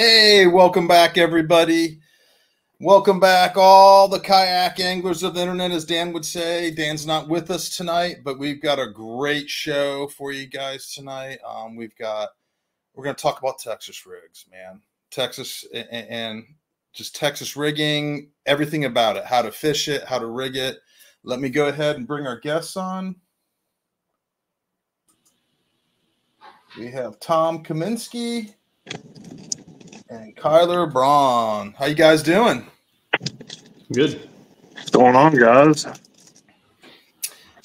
Hey, welcome back, everybody. Welcome back, all the kayak anglers of the internet, as Dan would say. Dan's not with us tonight, but we've got a great show for you guys tonight. We're going to talk about Texas rigs, man. Texas and just Texas rigging, everything about it, how to fish it, how to rig it. Let me go ahead and bring our guests on. We have Tom Kaminsky and Kyler Braun. How you guys doing? Good. What's going on, guys?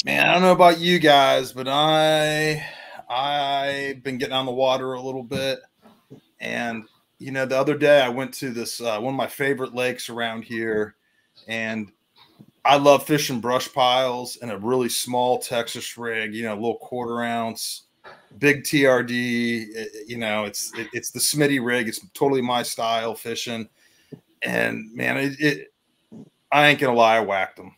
Man, I don't know about you guys, but I've been getting on the water a little bit. And, you know, the other day I went to this, one of my favorite lakes around here. And I love fishing brush piles and a really small Texas rig, you know, a little 1/4 ounce, big TRD. It's the Smitty rig. It's totally my style fishing. And, man, I ain't gonna lie, I whacked them.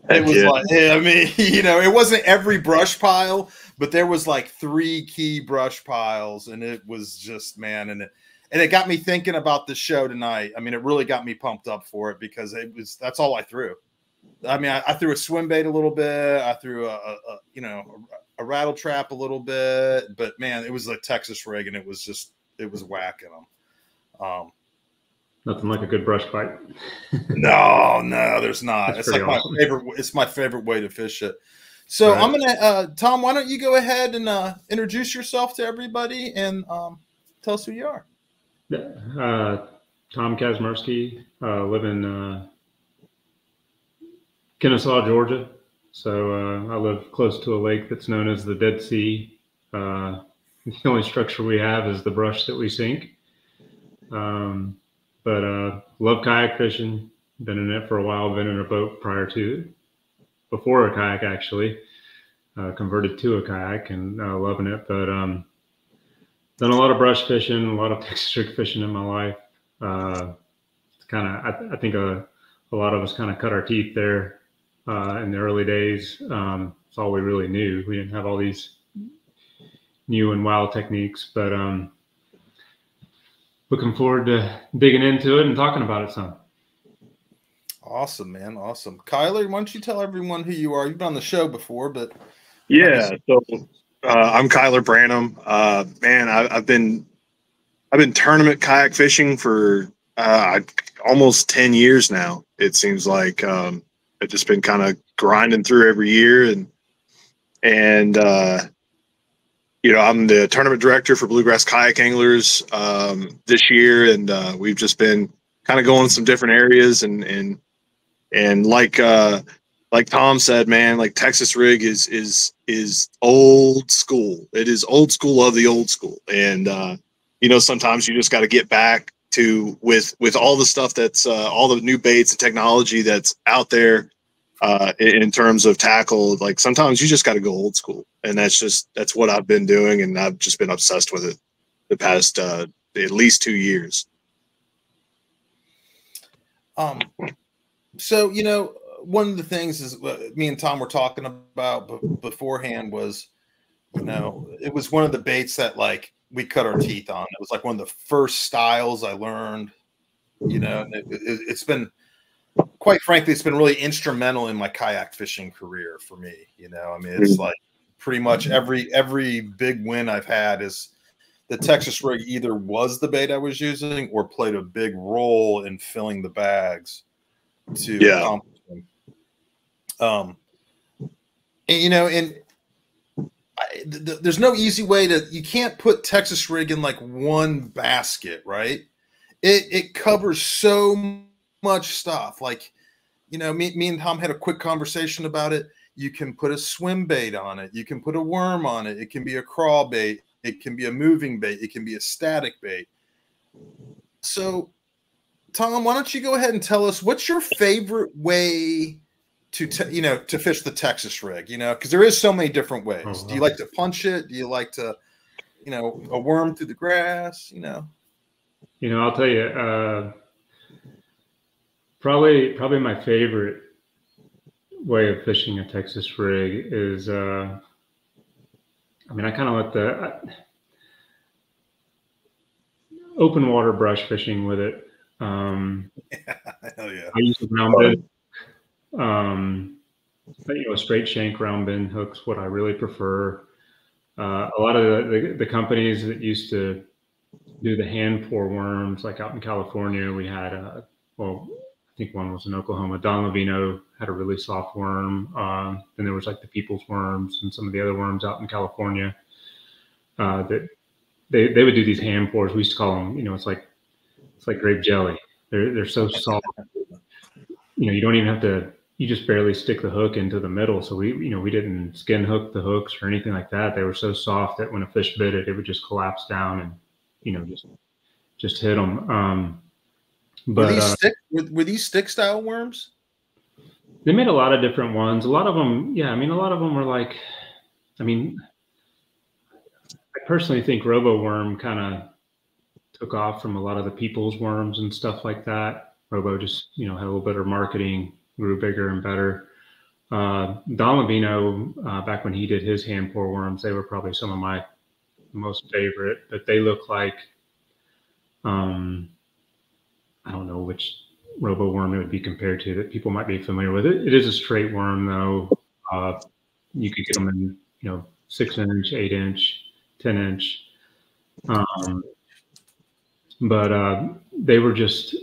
It was like, I mean, you know, it wasn't every brush pile, but there was like 3 key brush piles, and it was just, man, and it got me thinking about the show tonight. I mean, it really got me pumped up for it because that's all I threw. I mean, I threw a swim bait a little bit, I threw a rattle trap a little bit, but man, it was a Texas rig, and it was whacking them. Nothing like a good brush bite. No, there's not. That's it's like awesome. my favorite. It's my favorite way to fish it. So right. I'm gonna, Tom. Why don't you go ahead and introduce yourself to everybody and tell us who you are. Tom Kazmersky, live in Kennesaw, Georgia. So I live close to a lake that's known as the Dead Sea. The only structure we have is the brush that we sink. But love kayak fishing. Been in it for a while. Been in a boat before a kayak, actually. Converted to a kayak and loving it. But done a lot of brush fishing, a lot of Texas rig fishing in my life. It's kind of, I think a lot of us kind of cut our teeth there in the early days. It's all we really knew. We didn't have all these new and wild techniques, but looking forward to digging into it and talking about it some. Awesome, man. Awesome. Kyler, why don't you tell everyone who you are? You've been on the show before, but. Yeah. So I'm Kyler Branham. Man, I've been tournament kayak fishing for almost 10 years now. It seems like I've just been kind of grinding through every year. And you know, I'm the tournament director for Bluegrass Kayak Anglers this year, and we've just been kind of going some different areas, and like Tom said, man, like Texas rig is old school. It is old school of the old school, and you know, sometimes you just got to get back to with all the stuff that's all the new baits and technology that's out there. In terms of tackle, like sometimes you just got to go old school, and that's what I've been doing, and I've just been obsessed with it the past at least 2 years. So, you know, one of the things is me and Tom were talking about beforehand was, you know, it was one of the baits that like we cut our teeth on. It was like one of the first styles I learned, you know, and it's been, quite frankly, it's been really instrumental in my kayak fishing career for me. You know, I mean, it's like pretty much every big win I've had is the Texas rig either was the bait I was using or played a big role in filling the bags to accomplish them. And, you know, and there's no easy way you can't put Texas rig in like one basket, right? It covers so much stuff. Like, you know, me and Tom had a quick conversation about it. You can put a swim bait on it. You can put a worm on it. It can be a crawl bait. It can be a moving bait. It can be a static bait. So, Tom, why don't you go ahead and tell us what's your favorite way to fish the Texas rig? You know, because there is so many different ways. Oh, wow. Do you like to punch it? Do you like to, you know, a worm through the grass? You know, I'll tell you. Probably my favorite way of fishing a Texas rig is, I mean, I kind of let open water brush fishing with it. Hell yeah. I use a round bend. Straight shank round bend hooks, what I really prefer. A lot of the companies that used to do the hand pour worms, like out in California, we had, I think one was in Oklahoma. Don Levino had a really soft worm. Then there was like the People's worms and some of the other worms out in California that they would do these hand pours. We used to call them, it's like grape jelly. They're so soft. You don't even have to. You just barely stick the hook into the middle. So we didn't skin hook the hooks or anything like that. They were so soft that when a fish bit it, it would just collapse down and just hit them. But were these stick style worms? They made a lot of different ones. A lot of them, yeah. A lot of them were like, I personally think Robo Worm kind of took off from a lot of the People's worms and stuff like that. Robo just, had a little better marketing, grew bigger and better. Don Levino, back when he did his hand pour worms, they were probably some of my most favorite, but they look like, I don't know which Robo Worm it would be compared to that people might be familiar with. It is a straight worm though. You could get them in, 6-inch, 8-inch, 10-inch. But they were just,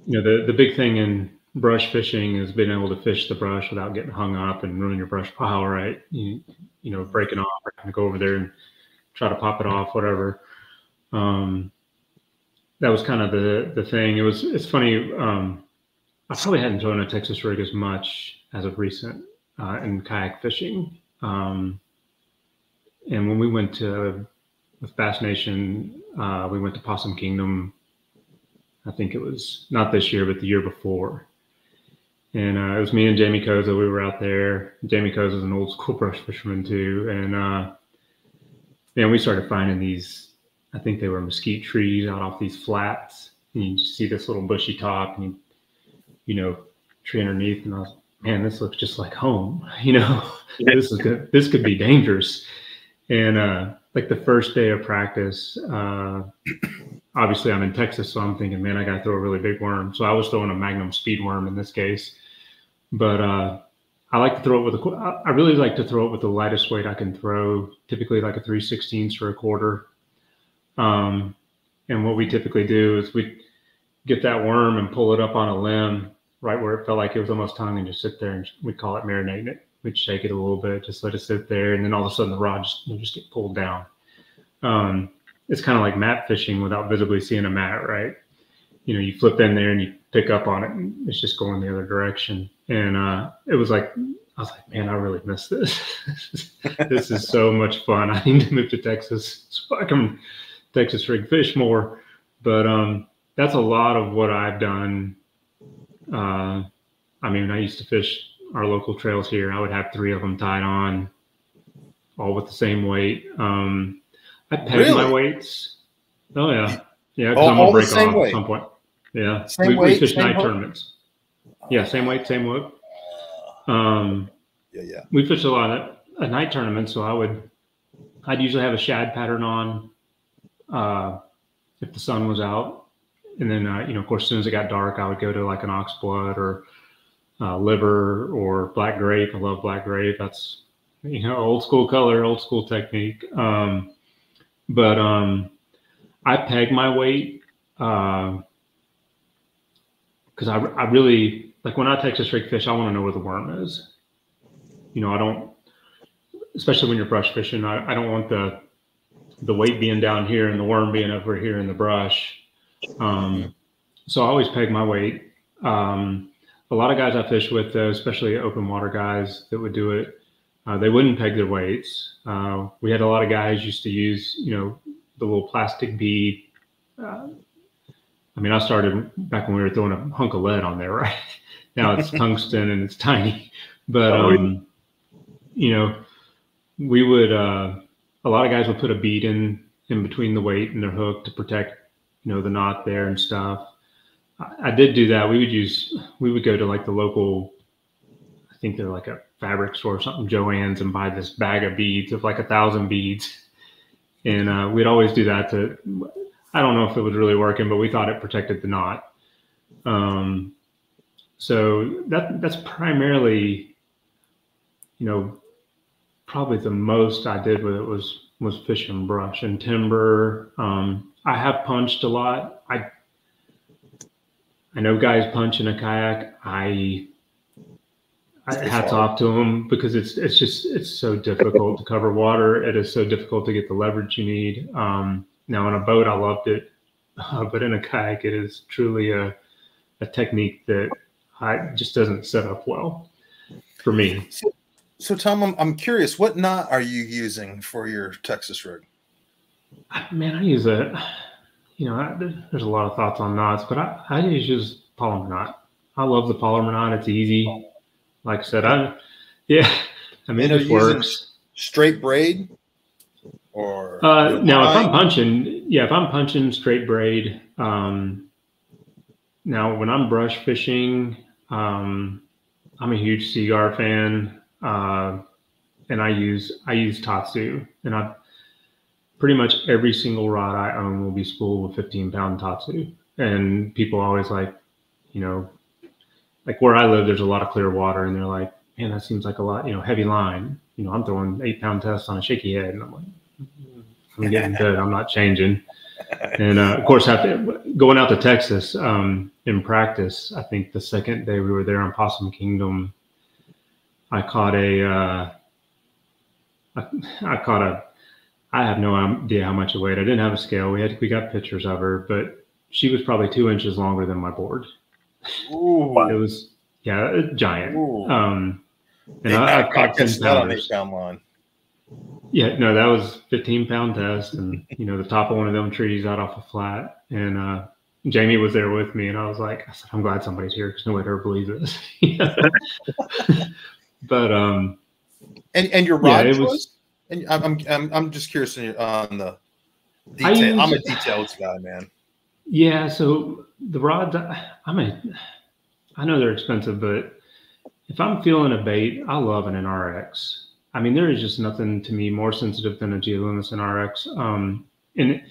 the big thing in brush fishing is being able to fish the brush without getting hung up and ruin your brush pile, right? Breaking off, or having to go over there and try to pop it off, whatever. That was kind of the thing. It's funny. I probably hadn't thrown a Texas rig as much as of recent in kayak fishing. And when we went with Bass Nation, we went to Possum Kingdom. I think it was not this year, but the year before. And it was me and Jamie Koza. We were out there. Jamie Koza is an old school brush fisherman too. And we started finding these, I think they were mesquite trees out off these flats. And you just see this little bushy top and tree underneath. And I was, man, this looks just like home. This is good. This could be dangerous. And like the first day of practice, obviously I'm in Texas, so I'm thinking, man, I got to throw a really big worm. So I was throwing a Magnum speed worm in this case, but I like to throw it I really like to throw it with the lightest weight I can throw, typically like a 3/16 or a quarter. And what we typically do is we get that worm and pull it up on a limb right where it felt like it was almost tongue and just sit there, and we'd call it marinating it. We'd shake it a little bit, just let it sit there, and then all of a sudden the rod just get pulled down. It's kind of like mat fishing without visibly seeing a mat, right? You flip in there and you pick up on it, and it's just going the other direction. And it was like, I was like, man, I really miss this. This is so much fun. I need to move to Texas so I can Texas rig fish more. But that's a lot of what I've done. I used to fish our local trails here. I would have 3 of them tied on, all with the same weight. I peg my weights. Oh yeah, yeah. Because I'm gonna break off at some point. Yeah, we fish night tournaments. Yeah, same weight, same hook. Yeah. We fish a lot at night tournaments, so I'd usually have a shad pattern on if the sun was out, and then of course, as soon as it got dark, I would go to like an oxblood or liver or black grape. I love black grape. That's old school color, old school technique. But I peg my weight because I really like when I Texas rig fish. I want to know where the worm is. I don't, especially when you're brush fishing. I don't want the weight being down here and the worm being over here in the brush. So I always peg my weight. A lot of guys I fish with, though, especially open water guys that would do it, they wouldn't peg their weights. We had a lot of guys used to use, the little plastic bead. I started back when we were throwing a hunk of lead on there, right? Now it's tungsten and it's tiny. But, we would, a lot of guys would put a bead in between the weight and their hook to protect, the knot there and stuff. I did do that. We would go to like the local, I think they're like a fabric store or something, Joann's, and buy this bag of beads of like 1,000 beads. And we'd always do that I don't know if it was really working, but we thought it protected the knot. So that's primarily, probably the most I did with it was fishing brush and timber. I have punched a lot. I know guys punch in a kayak. Hats off to them, because it's so difficult to cover water. It is so difficult to get the leverage you need. Now in a boat, I loved it, but in a kayak, it is truly a technique that just doesn't set up well for me. So Tom, I'm curious, what knot are you using for your Texas rig? Man, I use there's a lot of thoughts on knots, but I use polymer knot. I love the polymer knot. It's easy. Like I said, I mean, it works. Straight braid, or now if I'm punching straight braid. Now when I'm brush fishing, I'm a huge Seaguar fan, and I use Tatsu, and pretty much every single rod I own will be spooled with 15-pound Tatsu, and people always like where I live, there's a lot of clear water, and they're like, man, that seems like a lot, heavy line. I'm throwing 8-pound tests on a shaky head, and I'm like, I'm getting good. I'm not changing. And of course, going out to Texas in practice, I think the second day we were there on Possum Kingdom, I have no idea how much it weighed. I didn't have a scale. We got pictures of her, but she was probably 2 inches longer than my board. Ooh. It was giant. And I caught 10 on 8-pound line. Yeah, no, that was 15-pound test, and the top of one of them trees out off a flat. And Jamie was there with me, and I said, I'm glad somebody's here, because nobody ever believes this. But and your rod choice? And I'm just curious on the detail. I'm a details guy, man. Yeah, so the rods, I know they're expensive, but if I'm feeling a bait, I love an NRX. I mean, there is just nothing to me more sensitive than a G Loomis NRX. And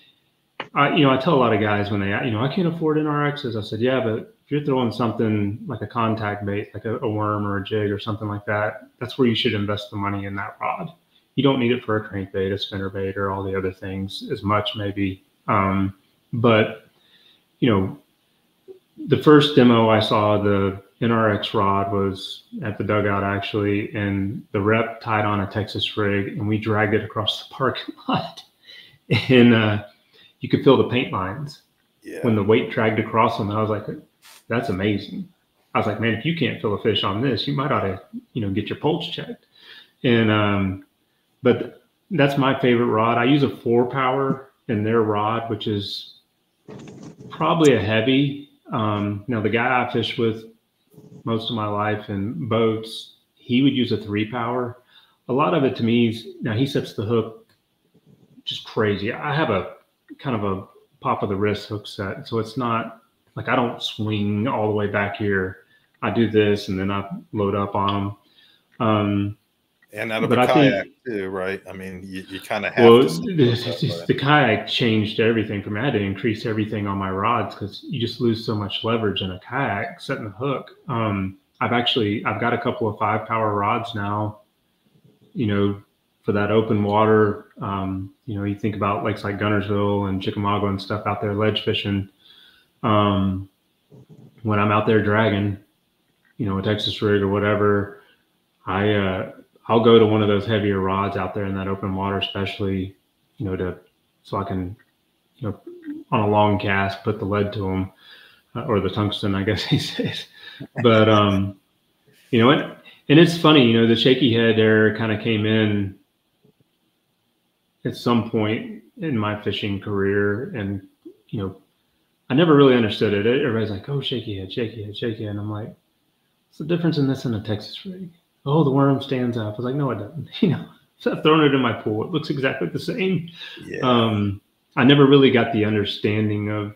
I tell a lot of guys when they, I can't afford NRXs. I said, yeah, but if you're throwing something like a contact bait, like a worm or a jig or something like that, that's where you should invest the money in that rod. You don't need it for a crankbait, a spinnerbait, or all the other things as much, maybe. But the first demo I saw, the NRX rod, was at the dugout, actually, and the rep tied on a Texas rig, and we dragged it across the parking lot, and you could feel the paint lines when the weight dragged across them. And I was like, that's amazing. I was like, man, if you can't feel a fish on this, you might ought to, get your pulse checked. And but that's my favorite rod. I use a 4-power in their rod, which is probably a heavy. Now, the guy I fished with most of my life in boats, he would use a 3-power. A lot of it to me is, now he sets the hook just crazy. I have a kind of a pop of the wrist hook set, so it's not like I don't swing all the way back here. I do this, and then I load up on them. And out of a kayak too, right? I mean, you kind of have to. The kayak changed everything for me. I had to increase everything on my rods, because you just lose so much leverage in a kayak setting the hook. I've got a couple of 5-power rods now, for that open water. You think about lakes like Guntersville and Chickamauga and stuff out there, ledge fishing. When I'm out there dragging, a Texas rig or whatever, I'll go to one of those heavier rods out there in that open water, especially, so I can, on a long cast, put the lead to them, or the tungsten, I guess he says. But, and it's funny, the shaky head era kind of came in at some point in my fishing career. And, I never really understood it. Everybody's like, oh, shaky head, shaky head, shaky head. And I'm like, what's the difference in this and a Texas rig? Oh, the worm stands up. I was like, no, it doesn't. So I've thrown it in my pool. It looks exactly the same. Yeah. I never really got the understanding of,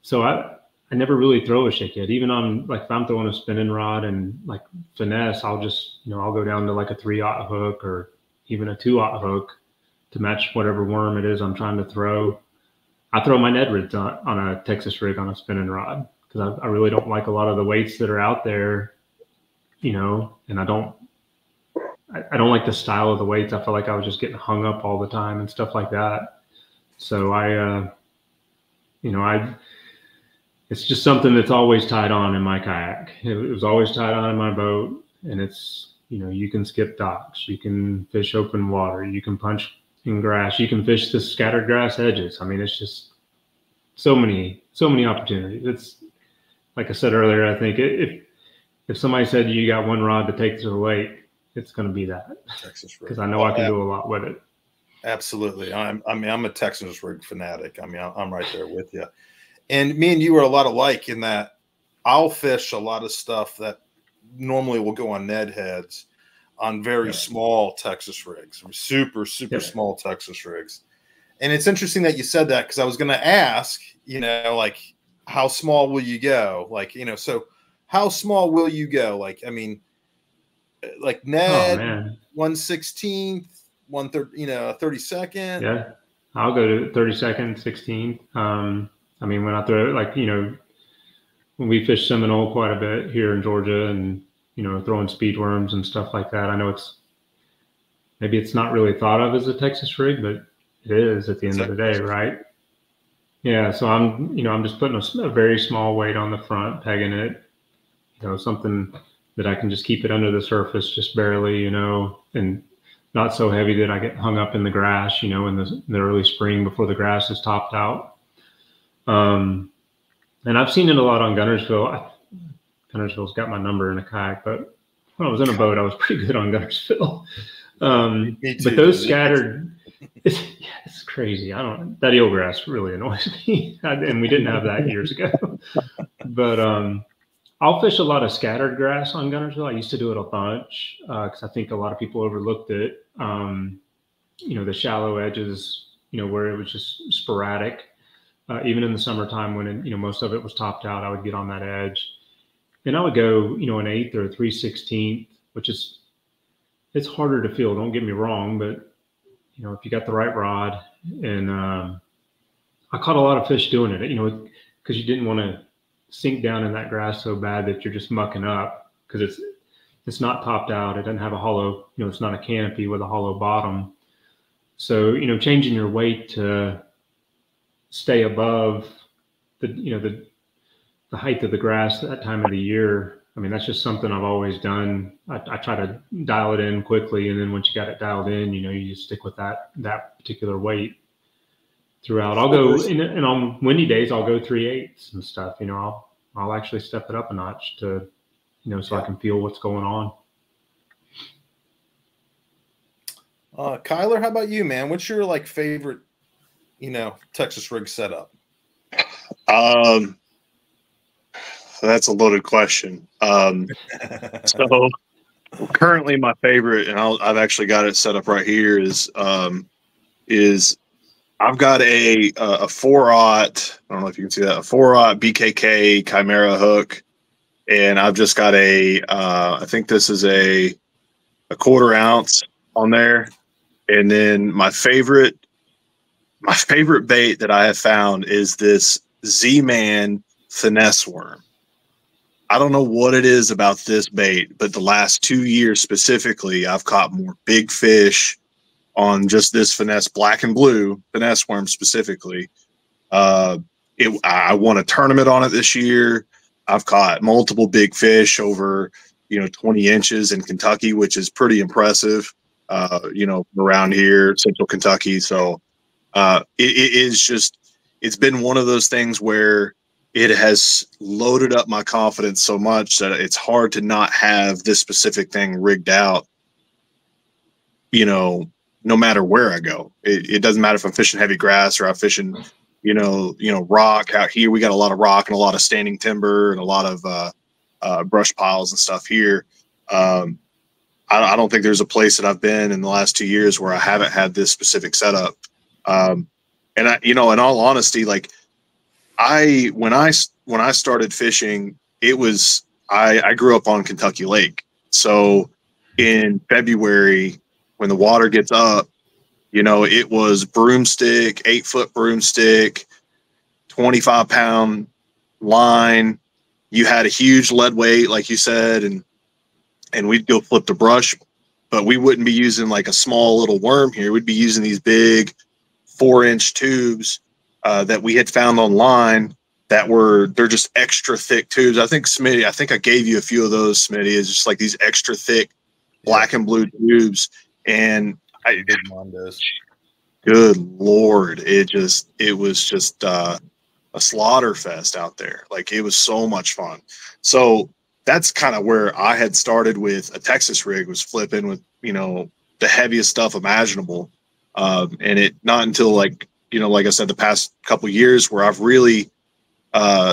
so I never really throw a shaky head. Even on, like, if I'm throwing a spinning rod and like finesse, I'll just, I'll go down to like a 3/0 hook or even a 2/0 hook to match whatever worm it is I'm trying to throw. I throw my Ned rigs on a Texas rig on a spinning rod because I really don't like a lot of the weights that are out there, you know, and I don't like the style of the weights. I feel like I was just getting hung up all the time and stuff like that. So it's just something that's always tied on in my kayak. It was always tied on in my boat, and it's, you know, you can skip docks, you can fish open water, you can punch in grass, you can fish the scattered grass edges. I mean, it's just so many opportunities. It's like I said earlier, I think if somebody said you got one rod to take to the lake, it's going to be that Texas rig, because I know I can do a lot with it. Absolutely. I'm a Texas rig fanatic. I mean, I'm right there with you. And me and you are a lot alike in that I'll fish a lot of stuff that normally will go on Ned heads on very small Texas rigs, super small Texas rigs. And it's interesting that you said that because I was going to ask, you know, like, how small will you go? Like, you know, so how small will you go? Like, I mean, like Ned, 1/16, 1/3, you know, 32nd. Yeah, I'll go to 32nd, 16th. I mean, when I throw, like, you know, when we fish Seminole quite a bit here in Georgia and, you know, throwing speed worms and stuff like that, I know maybe it's not really thought of as a Texas rig, but it is at the end of the day, right? Yeah. So I'm just putting a very small weight on the front, pegging it, you know, something that I can just keep it under the surface, just barely, you know, and not so heavy that I get hung up in the grass, you know, in the early spring before the grass is topped out. And I've seen it a lot on Guntersville. Guntersville's got my number in a kayak, but when I was in a boat, I was pretty good on Guntersville. Me too, but those scattered, it's crazy. That eelgrass really annoys me. And we didn't have that years ago. But I'll fish a lot of scattered grass on Guntersville. I used to do it a bunch because I think a lot of people overlooked it. You know, the shallow edges, you know, where it was just sporadic. Even in the summertime when, you know, most of it was topped out, I would get on that edge. And I would go, you know, an 1/8 or a 3/16, which it's harder to feel, don't get me wrong, but, you know, if you got the right rod. And I caught a lot of fish doing it, you know, because you didn't want to sink down in that grass so bad that you're just mucking up because it's not topped out. It doesn't have a hollow, you know, it's not a canopy with a hollow bottom. So, you know, changing your weight to stay above the height of the grass that time of the year. I mean, that's just something I've always done. I try to dial it in quickly. And then once you got it dialed in, you know, you just stick with that particular weight throughout. I'll go and on windy days, I'll go 3/8 and stuff, you know, I'll actually step it up a notch to, you know, so I can feel what's going on. Kyler, how about you, man? What's your like favorite, you know, Texas rig setup? That's a loaded question. So currently my favorite, and I've actually got it set up right here, is I've got a 4/0. I don't know if you can see that, a 4/0 BKK Chimera hook, and I've just got I think this is a 1/4 ounce on there, and then my favorite bait that I have found is this Z-Man finesse worm. I don't know what it is about this bait, but the last 2 years specifically, I've caught more big fish on just this finesse, black and blue finesse worm specifically. I won a tournament on it this year. I've caught multiple big fish over, you know, 20 inches in Kentucky, which is pretty impressive, you know, around here, central Kentucky. So it's been one of those things where it has loaded up my confidence so much that it's hard to not have this specific thing rigged out, you know, no matter where I go. It doesn't matter if I'm fishing heavy grass or I'm fishing, you know, rock out here. We got a lot of rock and a lot of standing timber and a lot of brush piles and stuff here. I don't think there's a place that I've been in the last 2 years where I haven't had this specific setup. And I, you know, in all honesty, like when I started fishing, it was, I grew up on Kentucky Lake. So in February, when the water gets up, you know, it was broomstick, 8-foot broomstick, 25-pound line. You had a huge lead weight, like you said, and we'd go flip the brush, but we wouldn't be using like a small little worm here. We'd be using these big 4-inch tubes that we had found online they're just extra thick tubes. I think Smitty, I gave you a few of those, Smitty. It's just like these extra thick black and blue tubes. And good Lord, it was just a slaughter fest out there. Like, it was so much fun. So that's kind of where I had started with a Texas rig, was flipping with, the heaviest stuff imaginable. And it not until like I said, the past couple of years where I've really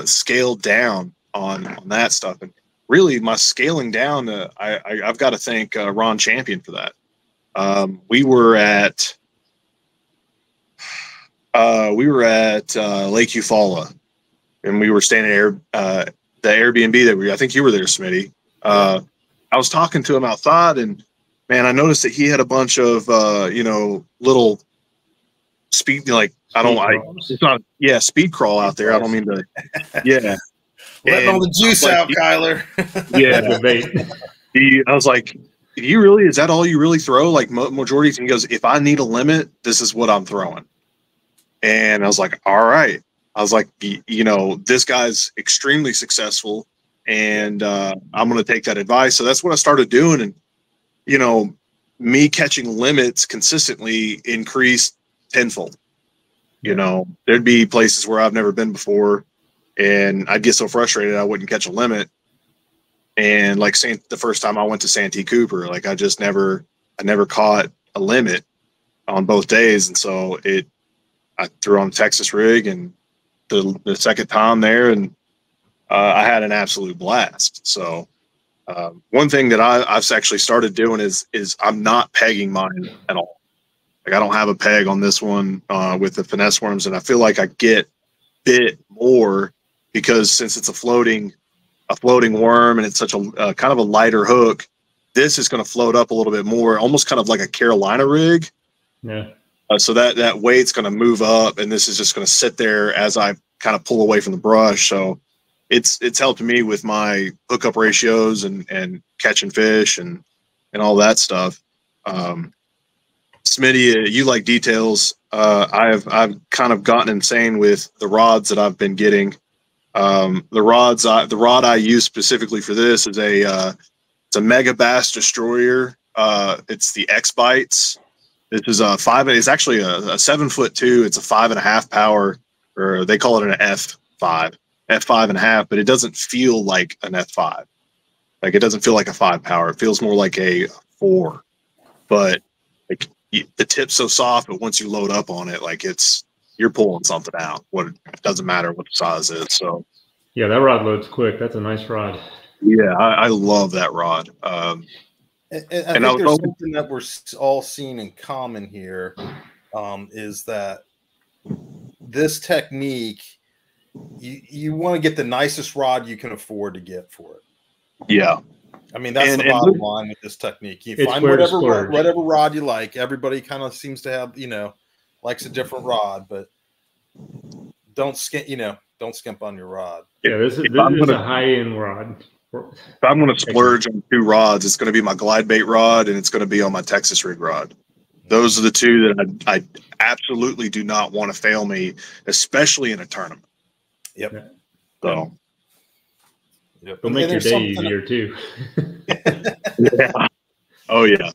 scaled down on that stuff. And really my scaling down, I've got to thank Ron Champion for that. We were at Lake Eufaula, and we were staying at the Airbnb that I think you were there, Smitty. I was talking to him outside, and man, I noticed that he had a bunch of little speed, speed crawl out there. I don't mean to, letting all the juice out, Kyler. I was like, is that all you really throw? Like, majority? And he goes, if I need a limit, this is what I'm throwing. And I was like, all right. I was like, this guy's extremely successful, and I'm going to take that advice. So that's what I started doing. And, me catching limits consistently increased tenfold. There'd be places where I've never been before, and I'd get so frustrated I wouldn't catch a limit. And like the first time I went to Santee Cooper, like I never caught a limit on both days. And so I threw on the Texas rig, and the second time there, and I had an absolute blast. So one thing that I've actually started doing is I'm not pegging mine at all. Like, I don't have a peg on this one with the finesse worms, and I feel like I get bit more because since it's a floating worm and it's such a kind of a lighter hook, this is going to float up a little bit more, almost kind of like a Carolina rig. Yeah. So that weight's going to move up, and this is just going to sit there as I kind of pull away from the brush. So it's helped me with my hookup ratios and catching fish and all that stuff. Smitty, you like details. I've kind of gotten insane with the rods that I've been getting. The rod I use specifically for this is it's a Mega Bass Destroyer. It's the X-Bites. This is it's actually a 7'2". It's a 5.5 power, or they call it an F5.5, but it doesn't feel like an F5. Like, it doesn't feel like a 5 power. It feels more like a 4. But like, the tip's so soft, but once you load up on it, like, you're pulling something out. It doesn't matter what the size is. So yeah, that rod loads quick. That's a nice rod. Yeah, I love that rod. And I think there's something that we're all seeing in common here, is that this technique, you want to get the nicest rod you can afford to get for it. Yeah. I mean, that's the bottom line with this technique. You find whatever rod you like. Everybody kind of seems to have, likes a different rod, but don't skimp on your rod. Yeah, this is a high-end rod. If I'm going to splurge on 2 rods, it's going to be my glide bait rod, and it's going to be on my Texas rig rod. Those are the 2 that I absolutely do not want to fail me, especially in a tournament. Yep. So. Yep. It'll make your day easier too. Yeah. Oh yeah.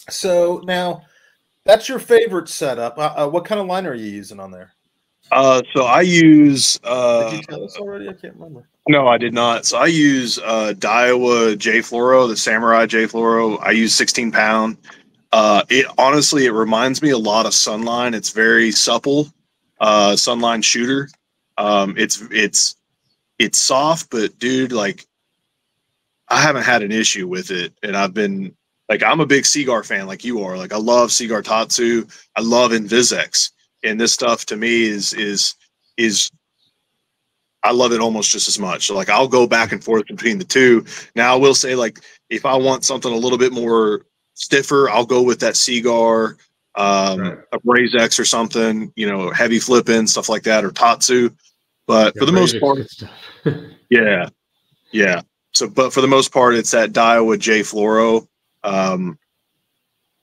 So now, that's your favorite setup. What kind of line are you using on there? So I use. Did you tell us already? I can't remember. No, I did not. So I use Daiwa J Fluoro, the Samurai J Fluoro. I use 16 pound. It honestly, it reminds me a lot of Sunline. It's very supple. Sunline shooter. It's soft, but dude, like, I haven't had an issue with it. And I've been like, I'm a big Seaguar fan, like you are. Like, I love Seaguar Tatsu. I love Invisex. And this stuff to me is I love it almost just as much. So like, I'll go back and forth between the 2. Now I will say, like, if I want something a little bit more stiffer, I'll go with that Seaguar a Braze X or something, you know, heavy flipping, stuff like that, or Tatsu. But Yeah, for the most part, good stuff. yeah. Yeah. So, but for the most part, it's that Daiwa J Fluoro.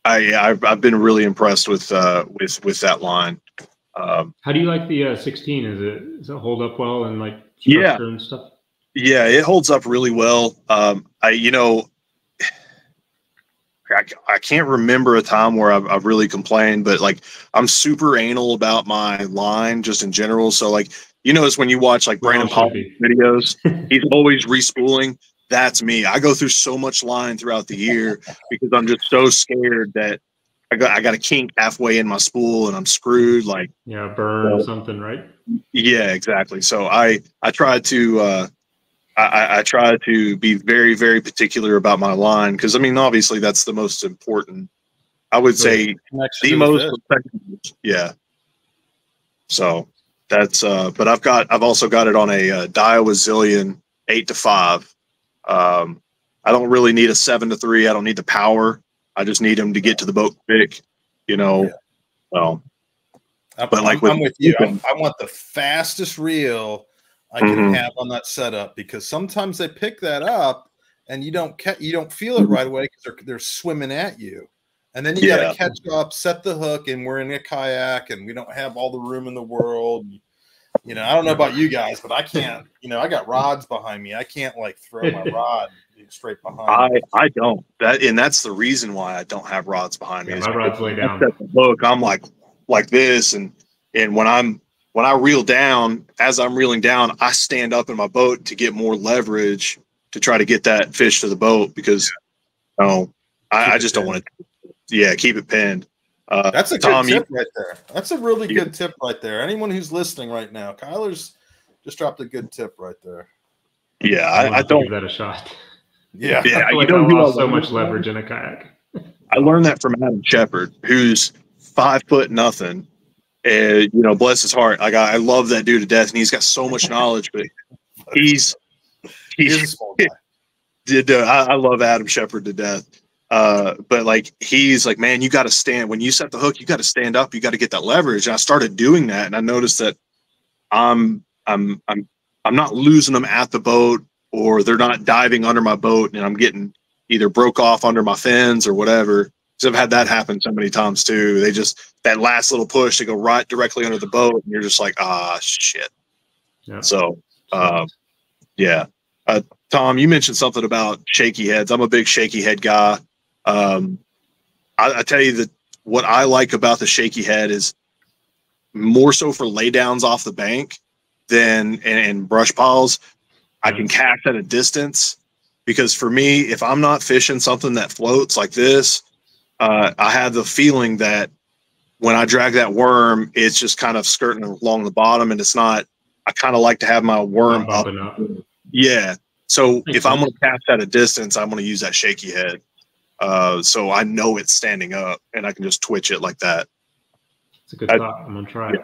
I've been really impressed with that line. How do you like the 16? Does it hold up well and like Yeah. structure and stuff? Yeah, it holds up really well. You know, I can't remember a time where I've really complained, but like I'm super anal about my line just in general. So like, you notice when you watch like Brandon Paul videos, he's always respooling. That's me. I go through so much line throughout the year because I'm just so scared that I got a kink halfway in my spool and I'm screwed. Like, yeah, burn something, right? Yeah, exactly. So I try to I try to be very, very particular about my line because I mean, obviously, that's the most important. I would say the most. Yeah. So that's. But I've also got it on a Daiwa Zillion 8-5. I don't really need a 7-3. I don't need the power. I just need them to get to the boat quick. You know. Yeah. Well. But like I'm with you. I want the fastest reel I can have on that setup because sometimes they pick that up and you don't feel it right away because they're swimming at you, and then you got to catch up, set the hook, and we're in a kayak and we don't have all the room in the world. You know, I don't know about you guys, but I can't. You know, I got rods behind me. I can't like throw my rod straight behind. I don't. That's the reason why I don't have rods behind me. Yeah, my rod's lay down. Look, I'm like this, and when I reel down, as I'm reeling down, I stand up in my boat to get more leverage to try to get that fish to the boat because, I just don't want to. Yeah, keep it pinned. That's a good tip right there. That's a really good tip right there. Anyone who's listening right now, Kyler's just dropped a good tip right there. Yeah, I don't give that a shot. Yeah, yeah. I lost so much leverage in a kayak. I learned that from Adam Shepard, who's 5 foot nothing. And, you know, bless his heart. Like I love that dude to death, and he's got so much knowledge. But he's a small guy. I love Adam Shepard to death. But like he's like, man, you got to stand when you set the hook. You got to stand up. You got to get that leverage. And I started doing that, and I noticed that I'm not losing them at the boat, or they're not diving under my boat, and I'm getting either broke off under my fins or whatever. Because I've had that happen so many times too. They just that last little push to go right directly under the boat, and you're just like, shit. Yeah. So, yeah. Tom, you mentioned something about shaky heads. I'm a big shaky head guy. I tell you that what I like about the shaky head is more so for laydowns off the bank than and brush piles. I can cast at a distance because for me, if I'm not fishing something that floats like this, I have the feeling that when I drag that worm, it's just kind of skirting along the bottom, and it's not. I kind of like to have my worm up. Yeah. So if I'm going to cast at a distance, I'm going to use that shaky head. So I know it's standing up, and I can just twitch it like that. It's a good thought. I'm going to try it.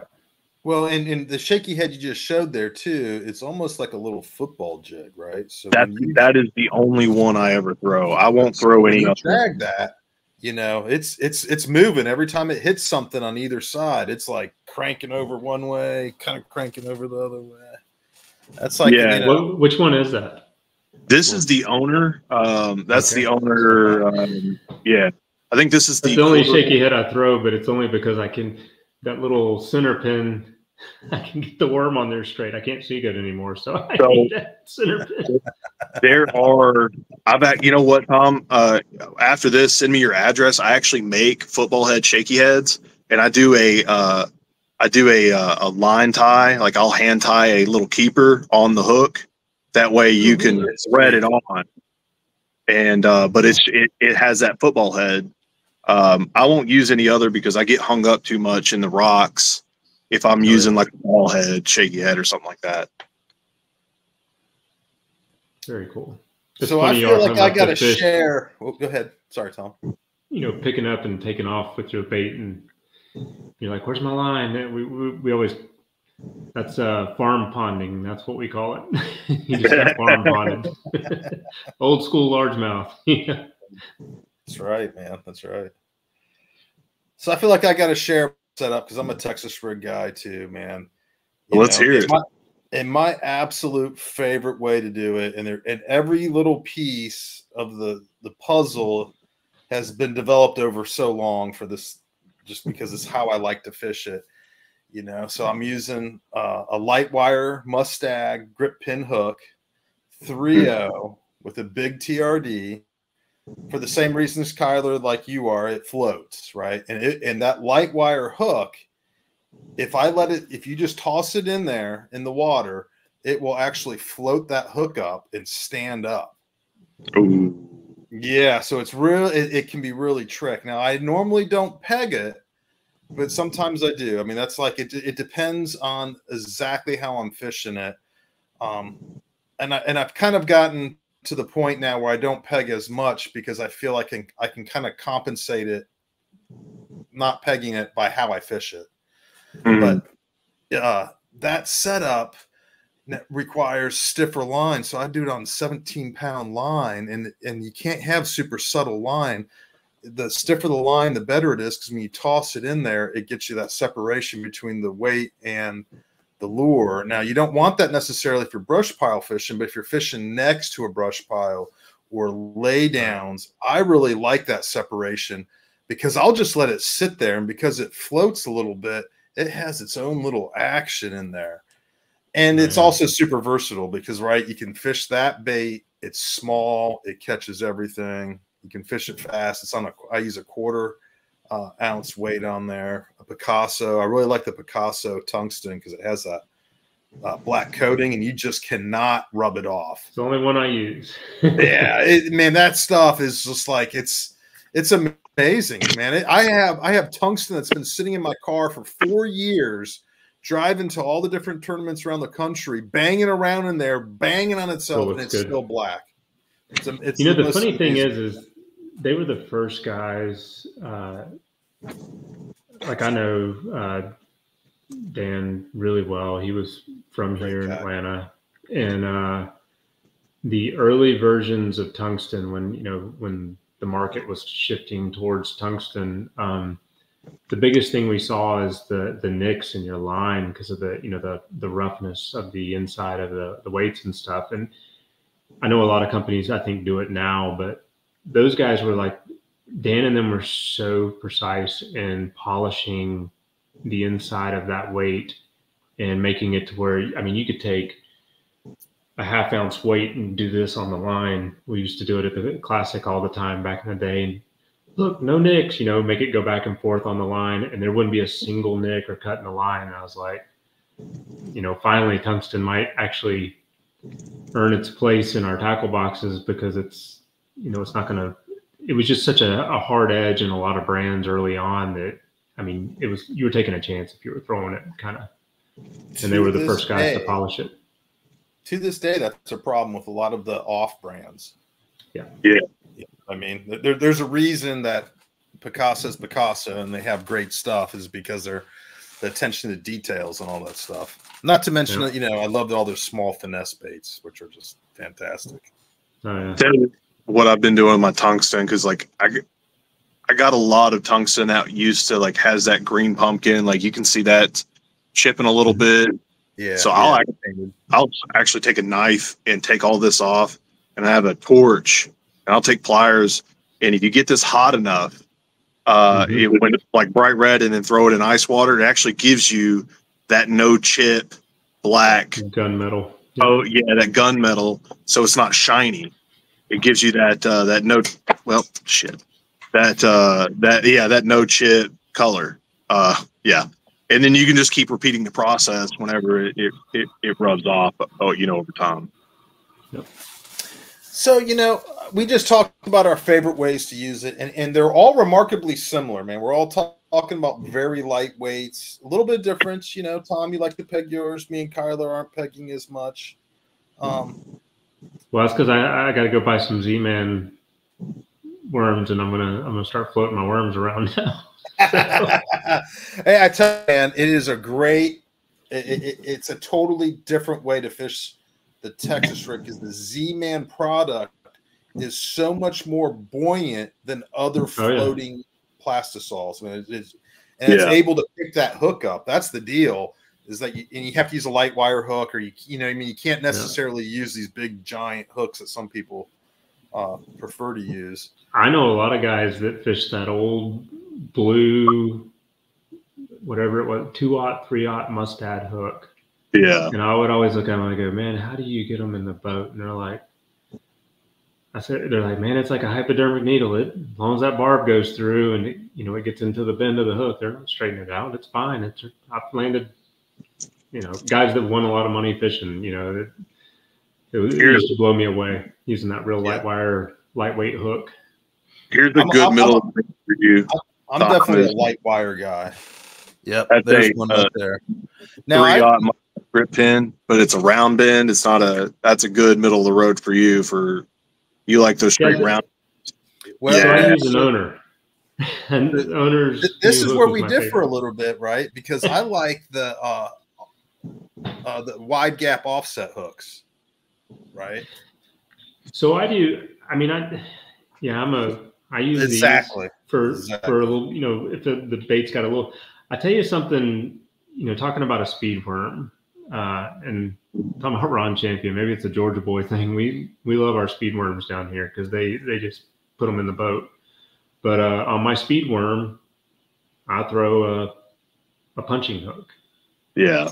Well, and the shaky head you just showed there too, it's almost like a little football jig, right? So that is the only one I ever throw. I won't throw any other. Drag that. You know, it's moving every time it hits something on either side. It's like cranking over one way, kind of cranking over the other way. That's like, yeah. You know, which one is that? This is the owner. That's the owner. Yeah, I think this is the only shaky head I throw, but it's only because that little center pin. I can get the worm on there straight. I can't see good anymore, so I need that center pin. You know what, Tom? After this, send me your address. I actually make football head shaky heads, and I do a line tie. Like I'll hand tie a little keeper on the hook. That way you can thread it on. And but it has that football head. I won't use any other because I get hung up too much in the rocks if I'm using like a ball head, shaky head, or something like that. Very cool. So I feel like I got to share. Oh, go ahead. Sorry, Tom. You know, picking up and taking off with your bait, and you're like, "Where's my line?" We always that's farm ponding. That's what we call it. You just got farm ponded. Old school largemouth. That's right, man. That's right. So I feel like I got to share setup because I'm a Texas rig guy too, man. Let's hear it. And my absolute favorite way to do it, and every little piece of the puzzle has been developed over so long for this, just because it's how I like to fish it. So I'm using a light wire Mustag grip pin hook, 3.0 with a big TRD. For the same reasons, Kyler, like you are, it floats, right? And that light wire hook, if you just toss it in there in the water, it will actually float that hook up and stand up. Ooh. Yeah, so it's it can be really trick. Now, I normally don't peg it, but sometimes I do. I mean, that's like it depends on exactly how I'm fishing it. And I've kind of gotten to the point now where I don't peg as much because I feel like I can kind of compensate it, not pegging it by how I fish it. Mm-hmm. But that setup requires stiffer line, so I do it on 17-pound line, and you can't have super subtle line. The stiffer the line, the better it is, because when you toss it in there, it gets you that separation between the weight and the lure. Now, you don't want that necessarily if you're brush pile fishing, but if you're fishing next to a brush pile or lay downs, I really like that separation because I'll just let it sit there, and because it floats a little bit, it has its own little action in there. And it's also super versatile because, right, you can fish that bait. It's small. It catches everything. You can fish it fast. I use a 1/4 ounce weight on there. A Picasso. I really like the Picasso tungsten because it has that black coating, and you just cannot rub it off. It's the only one I use. Yeah, man, that stuff is just like it's amazing, man. I have tungsten that's been sitting in my car for 4 years, driving to all the different tournaments around the country, banging around in there, banging on itself, and it's still black. It's the funny thing is they were the first guys. Like I know Dan really well. He was from here in Atlanta, and the early versions of tungsten, when the market was shifting towards tungsten, the biggest thing we saw is the nicks in your line because of the roughness of the inside of the weights and stuff. And I know a lot of companies, I think, do it now, but those guys were like, Dan and them were so precise in polishing the inside of that weight and making it to where, you could take a 1/2 ounce weight and do this on the line. We used to do it at the Classic all the time back in the day. And look, no nicks, make it go back and forth on the line, and there wouldn't be a single nick or cut in the line. And I was like, finally tungsten might actually earn its place in our tackle boxes because it's not going to, it was just such a hard edge in a lot of brands early on that, you were taking a chance if you were throwing it kind of, and they were the first guys to polish it. To this day, that's a problem with a lot of the off brands. Yeah. There's a reason that Picasso's Picasso and they have great stuff is because they're the attention to details and all that stuff. Not to mention that, I love all their small finesse baits, which are just fantastic. Oh, yeah. Tell you what I've been doing with my tungsten, because I got a lot of tungsten out used to has that green pumpkin. You can see that chipping a little bit. Yeah. So I'll actually take a knife and take all this off, and I have a torch, and I'll take pliers. And if you get this hot enough, it went bright red, and then throw it in ice water, it actually gives you that no chip black gunmetal. Yeah. Oh yeah, that gunmetal. So it's not shiny. It gives you that that no chip color. And then you can just keep repeating the process whenever it rubs off. Over time. Yep. So, we just talked about our favorite ways to use it, and they're all remarkably similar, man. We're all talking about very light weights, a little bit of difference. Tom, you like to peg yours. Me and Kyler aren't pegging as much. Well, that's because I got to go buy some Z-Man worms, and I'm gonna start floating my worms around now. Hey, I tell you, man, it is a great. It's a totally different way to fish the Texas rig because the Z-Man product is so much more buoyant than other floating plastisols. I mean, it's able to pick that hook up. That's the deal. Is that you have to use a light wire hook, or you can't necessarily use these big giant hooks that some people prefer to use. I know a lot of guys that fish that old blue, whatever it was, 2/0, 3/0 Mustad hook. Yeah. And I would always look at them and I go, man, how do you get them in the boat? And they're like, man, it's like a hypodermic needle. As long as that barb goes through and it gets into the bend of the hook, they're not straightening it out. It's fine. I've landed, guys that won a lot of money fishing. It used to blow me away using that real lightweight hook. Here's a good middle for you. I'm definitely a light wire guy. Yep, there's one up there. Now 3/0 grip pin, but it's a round bend. That's a good middle of the road for you. You like those straight round. Well, so I use an owner. And owners. This is where we differ a little bit, right? Because I like the wide gap offset hooks, right? So I do. I mean, I use these for a little. If the bait's got a little. I tell you something. Talking about a speed worm, and talking about Ron Champion. Maybe it's a Georgia boy thing. We love our speed worms down here because they just put them in the boat. But on my speed worm, I throw a punching hook. Yeah.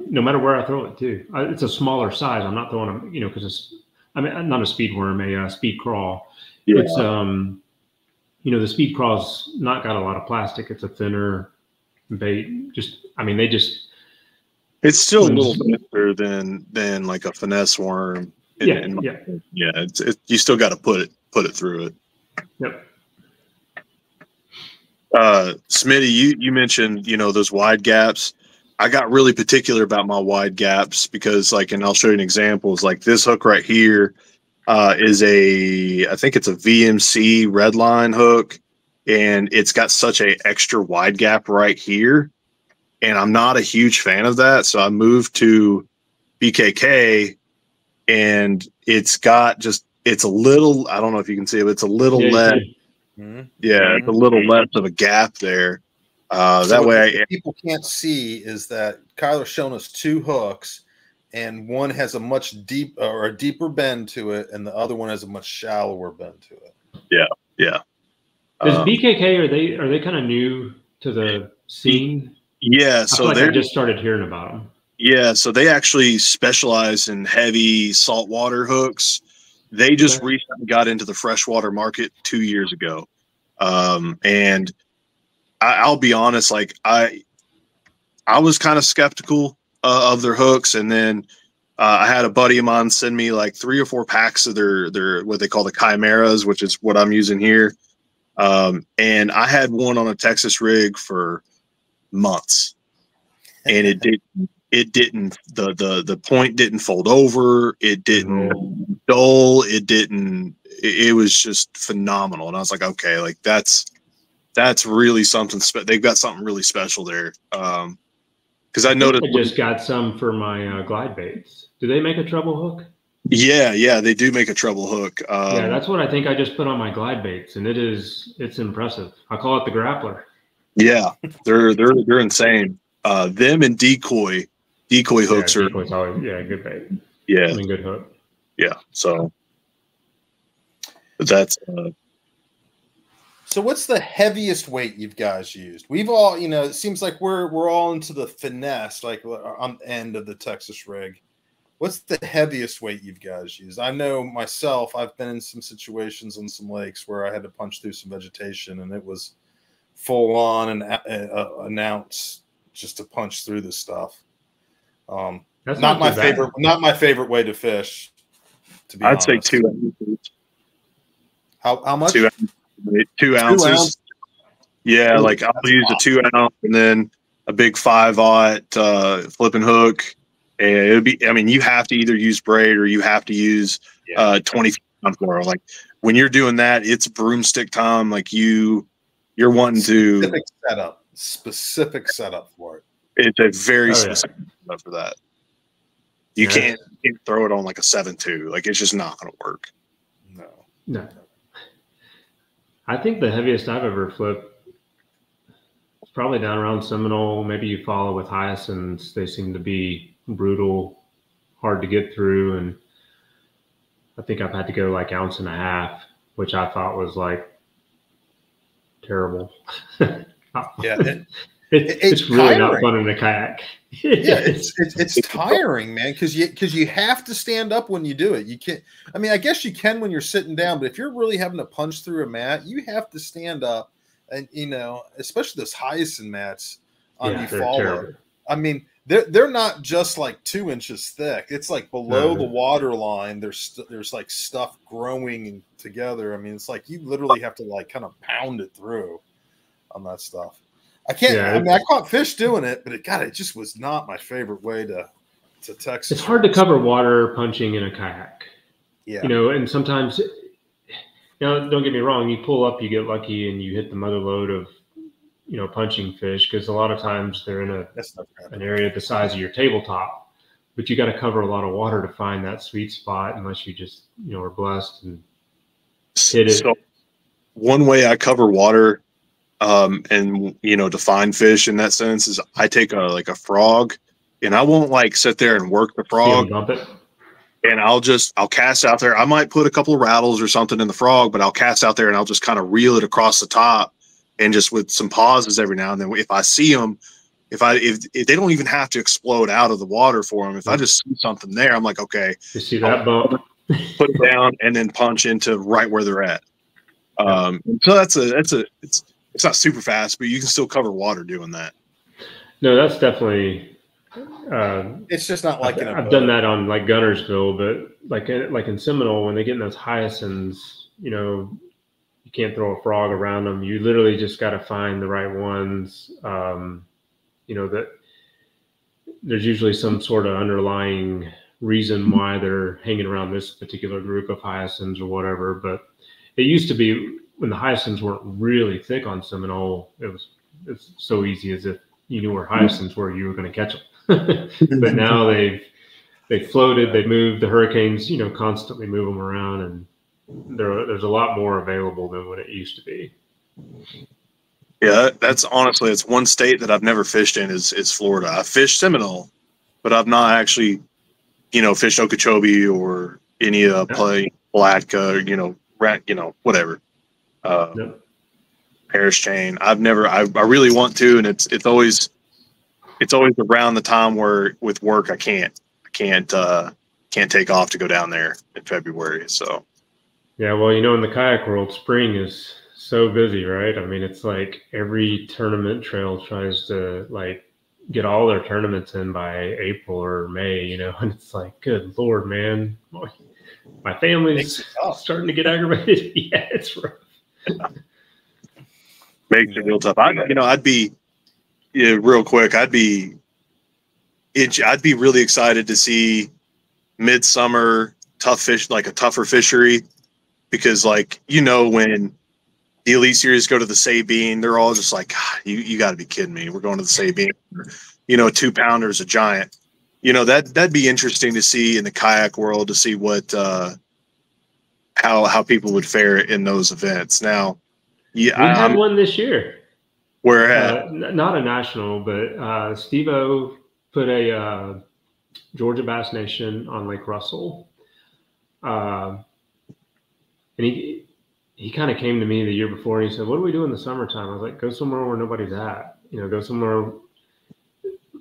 No matter where I throw it too. It's a smaller size. I'm not throwing them, because not a speed worm, a speed crawl. Yeah. It's the speed crawl's not got a lot of plastic. It's a thinner bait. It's still a little thinner than like a finesse worm. Yeah. You still got to put it through it. Yep. Smitty, you mentioned, those wide gaps. I got really particular about my wide gaps because and I'll show you an example. It's like this hook right here is I think it's a VMC Redline hook, and it's got such a extra wide gap right here. And I'm not a huge fan of that. So I moved to BKK, and it's a little, I don't know if you can see it, but it's a little less. It's a little less of a gap there. That way, people can't see is that Kyler's shown us two hooks, and one has a deeper bend to it, and the other one has a much shallower bend to it. Yeah. Is BKK, are they kind of new to the scene? Yeah, so I just started hearing about them. Yeah, so they actually specialize in heavy saltwater hooks. They just recently got into the freshwater market 2 years ago. And I'll be honest, I was kind of skeptical of their hooks, and then I had a buddy of mine send me 3 or 4 packs of their what they call the Chimeras, which is what I'm using here. And I had one on a Texas rig for months, and it didn't the point didn't fold over, it didn't dull, it was just phenomenal. And I was like, okay, that's really something they've got something really special there. Because I noticed I just got some for my glide baits. Do they make a treble hook? Yeah, they do make a treble hook. Yeah, that's what I think I just put on my glide baits, and it's impressive. I call it the grappler. Yeah, they're insane. Them and decoy hooks are always good bait. Yeah, good hook. Yeah, so that's. So what's the heaviest weight you guys used? We've all, it seems like we're all into the finesse, on the end of the Texas rig. What's the heaviest weight you guys used? I know myself, I've been in some situations on some lakes where I had to punch through some vegetation, and it was full on and an ounce just to punch through this stuff. That's not my favorite. Not my favorite way to fish. To be honest. I'd say 2 ounces. How much? 2 ounces. 2 ounces. Yeah, I'll use a 2 ounce and then a big 5/0 flipping hook. And it would be. I mean, you have to either use braid or you have to use 20-pound fluoro. When you're doing that, it's broomstick time. You're wanting to specific setup for it. It's a very specific setup for that. You can't throw it on a 7.2. It's just not going to work. No. I think the heaviest I've ever flipped probably down around Seminole. Maybe Eufaula with hyacinths. They seem to be brutal, hard to get through. And I think I've had to go like 1.5 ounces, which I thought was like terrible. Yeah. It's really not fun in a kayak. Yeah, it's tiring, man, because you have to stand up when you do it. You can't. I mean, I guess you can when you're sitting down, but if you're really having to punch through a mat, you have to stand up, and especially those hyacinth mats on Eufaula. I mean, they're not just like 2 inches thick. It's like below the water line. There's like stuff growing together. I mean, it's like you literally have to like kind of pound it through on that stuff. I can't. I mean, I caught fish doing it, but it just was not my favorite way to Texas. It's hard to cover water punching in a kayak. Yeah, and sometimes, don't get me wrong. You pull up, you get lucky, and you hit the mother load of, punching fish, because a lot of times they're in an area the size of your tabletop, but you got to cover a lot of water to find that sweet spot, unless you just are blessed and hit it. So one way I cover water. And to find fish in that sense is I take a frog, and I won't like sit there and work the frog, and I'll cast out there. I might put a couple of rattles or something in the frog, but I'll cast out there and I'll just kind of reel it across the top, and just with some pauses every now and then. If I see them, if they don't even have to explode out of the water for them. If I just see something there, I'm like, okay, you see that bump, put it down, and then punch into right where they're at. So it's not super fast, but you can still cover water doing that. No, that's definitely. It's just not like I've done that on like Gunnersville, but like in Seminole, when they get in those hyacinths, you can't throw a frog around them. You literally just got to find the right ones. That there's usually some sort of underlying reason why they're hanging around this particular group of hyacinths or whatever. But it used to be, when the hyacinths weren't really thick on Seminole, it's so easy as if you knew where hyacinths were, you were going to catch them. But now they've floated, they've moved. The hurricanes, constantly move them around, and there's a lot more available than what it used to be. Yeah, that's honestly, it's one state that I've never fished in is Florida. I fished Seminole, but I've not actually, fished Okeechobee or any play Palatka, whatever. Paris chain. I really want to, and it's always around the time where with work I can't take off to go down there in February. So yeah, well, in the kayak world, spring is so busy, right? I mean, it's like every tournament trail tries to like get all their tournaments in by April or May, and it's like, good Lord, man, my family's starting to get aggravated. Yeah, it's rough. Makes it real tough. I'd be real quick. I'd be really excited to see midsummer tough fish, like a tougher fishery, because when the Elite Series go to the Sabine, they're all just like, you got to be kidding me. We're going to the Sabine. 2-pounder is a giant. That'd be interesting to see in the kayak world, to see what how people would fare in those events. Now, yeah, we had one this year. Where at? Not a national, but Steve-O put a Georgia Bass Nation on Lake Russell, and he kind of came to me the year before and he said, "What do we do in the summertime?" I was like, "Go somewhere where nobody's at. Go somewhere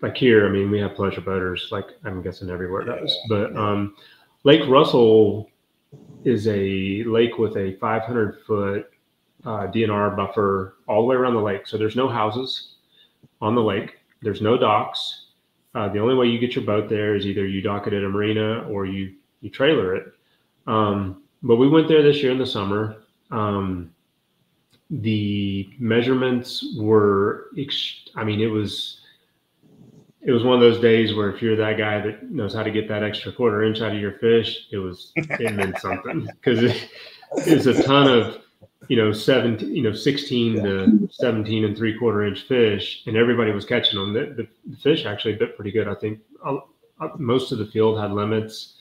like here. I mean, we have pleasure boaters, like I'm guessing everywhere does, but Lake Russell is a lake with a 500-foot DNR buffer all the way around the lake. So there's no houses on the lake. There's no docks. The only way you get your boat there is either you dock it at a marina or you trailer it. But we went there this year in the summer. The measurements were, it was one of those days where if you're that guy that knows how to get that extra 1/4 inch out of your fish, it meant something, because it was a ton of 16 to 17 3/4 inch fish, and everybody was catching them. The fish actually bit pretty good. I think most of the field had limits,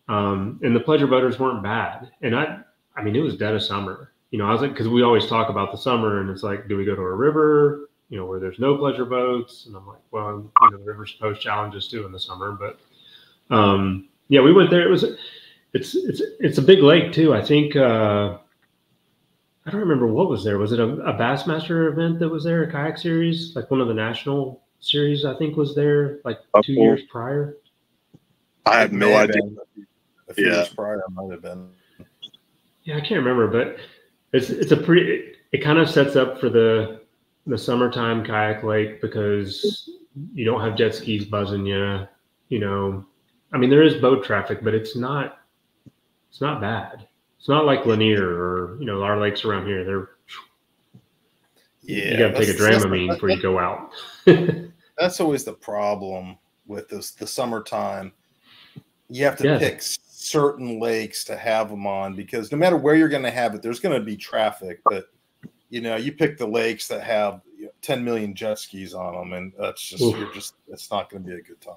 and the pleasure boaters weren't bad. And I mean, it was dead of summer. I was like, because we always talk about the summer, and it's like, do we go to a river where there's no pleasure boats. And I'm like, well, the Rivers Post Challenge is too in the summer, but yeah, we went there. It's a big lake too. I think I don't remember what was there. Was it a Bassmaster event that was there, a kayak series, like one of the national series? I think was there like 2 years prior. I have no idea. A few years prior, I might have been. Yeah, I can't remember, but it's a pretty. It kind of sets up for the summertime kayak lake because you don't have jet skis buzzing you. I mean, there is boat traffic, but it's not bad. It's not like Lanier or our lakes around here. You got to take a Dramamine before you go out. That's always the problem with the summertime. You have to pick certain lakes to have them on because no matter where you're going to have it, there's going to be traffic. But you pick the lakes that have 10 million jet skis on them, and that's just it's not going to be a good time.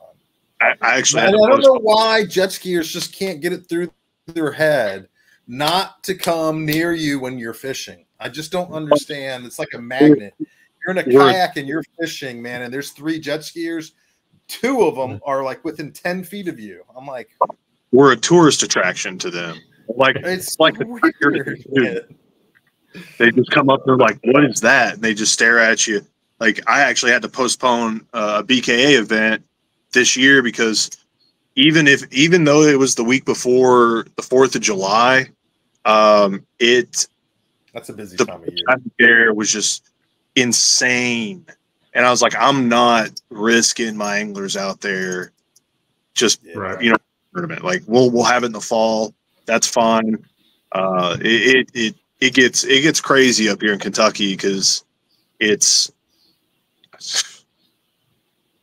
I don't know why jet skiers just can't get it through their head not to come near you when you're fishing. I just don't understand. It's like a magnet. You're in a kayak and you're fishing, man, and there's 3 jet skiers. 2 of them are like within 10 feet of you. I'm like, we're a tourist attraction to them. Like it's like weird. They just come up, they're like, what is that? And they just stare at you. Like I actually had to postpone a BKA event this year because even though it was the week before the 4th of July, that's a busy time of year. There was just insane. And I was like, I'm not risking my anglers out there just tournament. Like we'll have it in the fall. That's fine. It gets crazy up here in Kentucky because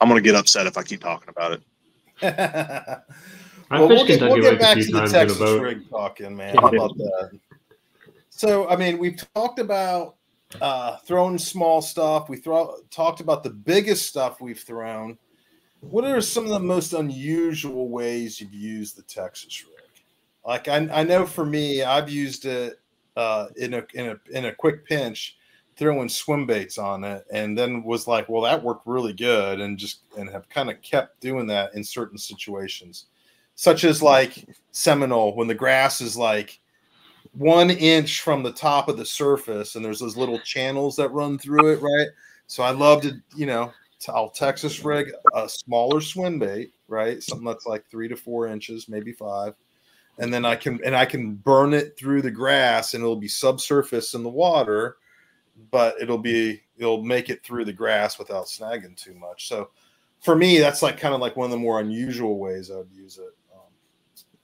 I'm gonna get upset if I keep talking about it. We'll get back to the Texas rig talking, man. How about that? So, I mean, we've talked about throwing small stuff. We talked about the biggest stuff we've thrown. What are some of the most unusual ways you've used the Texas rig? Like I know for me, I've used it in a quick pinch, throwing swim baits on it, and then was like, well, that worked really good, and have kind of kept doing that in certain situations, such as like Seminole when the grass is like 1 inch from the top of the surface, and there's those little channels that run through it, right? So I love to, I'll Texas rig a smaller swim bait, right? Something that's like 3 to 4 inches, maybe 5. And then I can burn it through the grass, and it'll be subsurface in the water, but it'll make it through the grass without snagging too much. So for me, that's like kind of like one of the more unusual ways I would use it.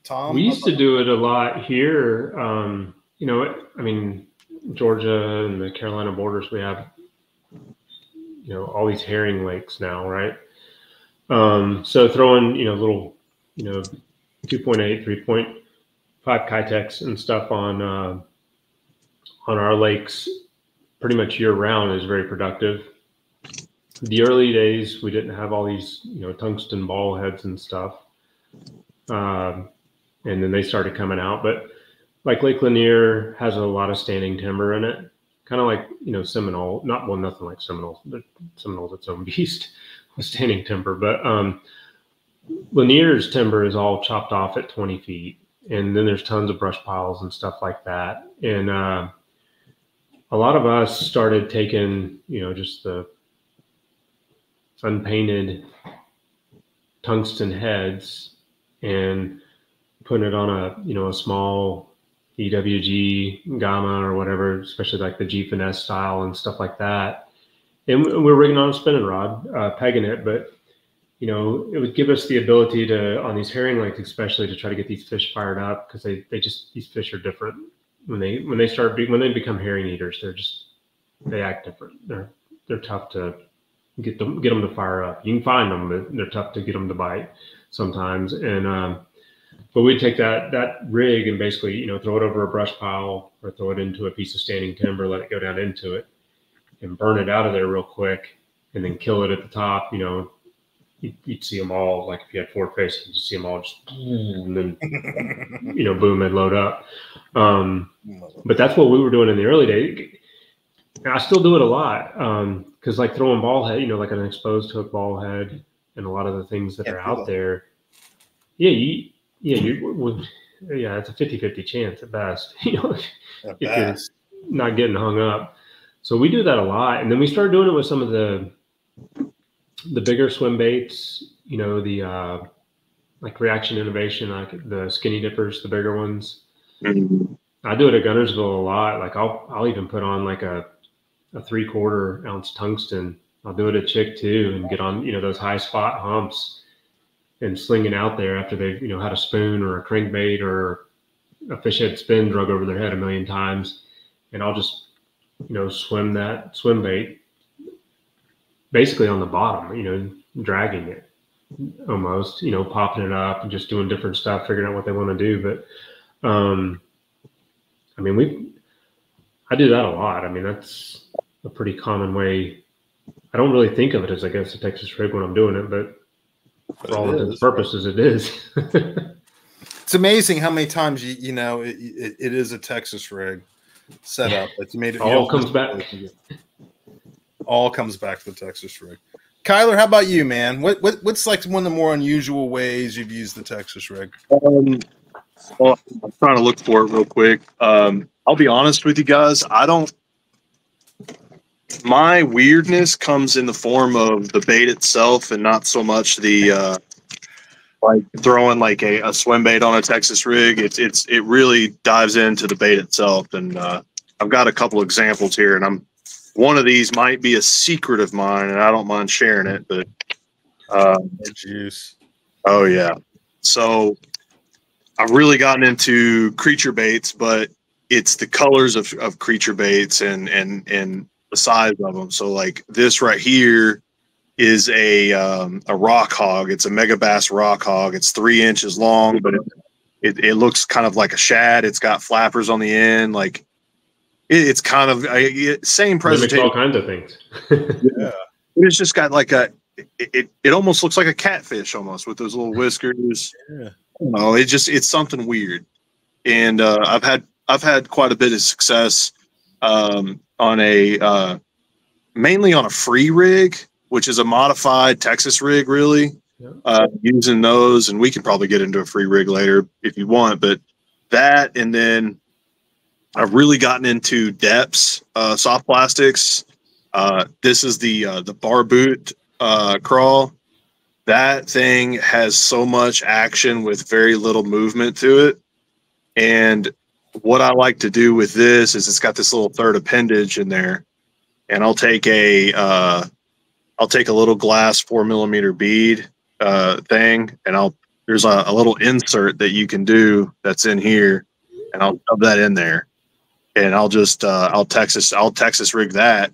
Tom? We used to do it a lot here. I mean, Georgia and the Carolina borders, we have, all these herring lakes now, right? So throwing, little, 2.8, 3.5 Kitex and stuff on our lakes pretty much year round is very productive. The early days, we didn't have all these, tungsten ball heads and stuff. And then they started coming out, but like Lake Lanier has a lot of standing timber in it, kind of like, Seminole, nothing like Seminole, but Seminole's its own beast with standing timber. But Lanier's timber is all chopped off at 20 feet. And then there's tons of brush piles and stuff like that. And a lot of us started taking, just the unpainted tungsten heads and putting it on a small EWG Gamma or whatever, especially like the G Finesse style and stuff like that. And we're rigging on a spinning rod, pegging it, but it would give us the ability to, on these herring lakes especially, to try to get these fish fired up, because these fish are different when they become herring eaters. They act different. They're tough to get them to fire up. You can find them, but they're tough to get them to bite sometimes. And but we'd take that rig and basically, throw it over a brush pile or throw it into a piece of standing timber, let it go down into it, and burn it out of there real quick, and then kill it at the top. You'd see them all, like if you had 4 fish, you'd see them all just, and then, boom, they'd load up. But that's what we were doing in the early days. And I still do it a lot because like throwing ball head, like an exposed hook ball head, and a lot of the things that Can't are do out that. there, it's a 50-50 chance at best. At if you're best. not getting hung up. So we do that a lot, and then we started doing it with some of the bigger swim baits. The like Reaction Innovation, like the skinny dippers, the bigger ones. Mhm. I do it at Gunnersville a lot. Like I'll even put on like a 3/4 ounce tungsten. I'll do it at Chick too, and get on those high spot humps and sling it out there after they've had a spoon or a crankbait or a fish head spin drug over their head a million times, and I'll just swim that swim bait basically on the bottom, dragging it almost, popping it up and just doing different stuff, figuring out what they want to do. But I mean, I do that a lot. I mean, that's a pretty common way. I don't really think of it as, I guess, a Texas rig when I'm doing it, but for all intents and purposes, it is. It's amazing how many times it is a Texas rig set up. Like you made it. All comes back. All comes back to the Texas rig. Kyler, how about you, man? What's like one of the more unusual ways you've used the Texas rig? Well, I'm trying to look for it real quick. I'll be honest with you guys. My weirdness comes in the form of the bait itself, and not so much the like throwing like a swim bait on a Texas rig. It really dives into the bait itself, and I've got a couple examples here, and one of these might be a secret of mine, and I don't mind sharing it. But juice. Oh yeah. So I've really gotten into creature baits, but it's the colors of creature baits and the size of them. So like this right here is a rock hog. It's a Megabass rock hog. It's 3 inches long, but it looks kind of like a shad. It's got flappers on the end. Like it's kind of same presentation. All kinds of things. Yeah. It's just got like it almost looks like a catfish almost with those little whiskers. Yeah. No, it's something weird, and I've had quite a bit of success on mainly on a free rig, which is a modified Texas rig, really. Yeah. Using those, and we can probably get into a free rig later if you want, but that, and then I've really gotten into depths, soft plastics. This is the bar boot crawl. That thing has so much action with very little movement to it. And what I like to do with this is it's got this little third appendage in there, and I'll take a little glass 4mm bead thing, and there's a little insert that you can do that's in here, and I'll shove that in there, and I'll Texas rig that.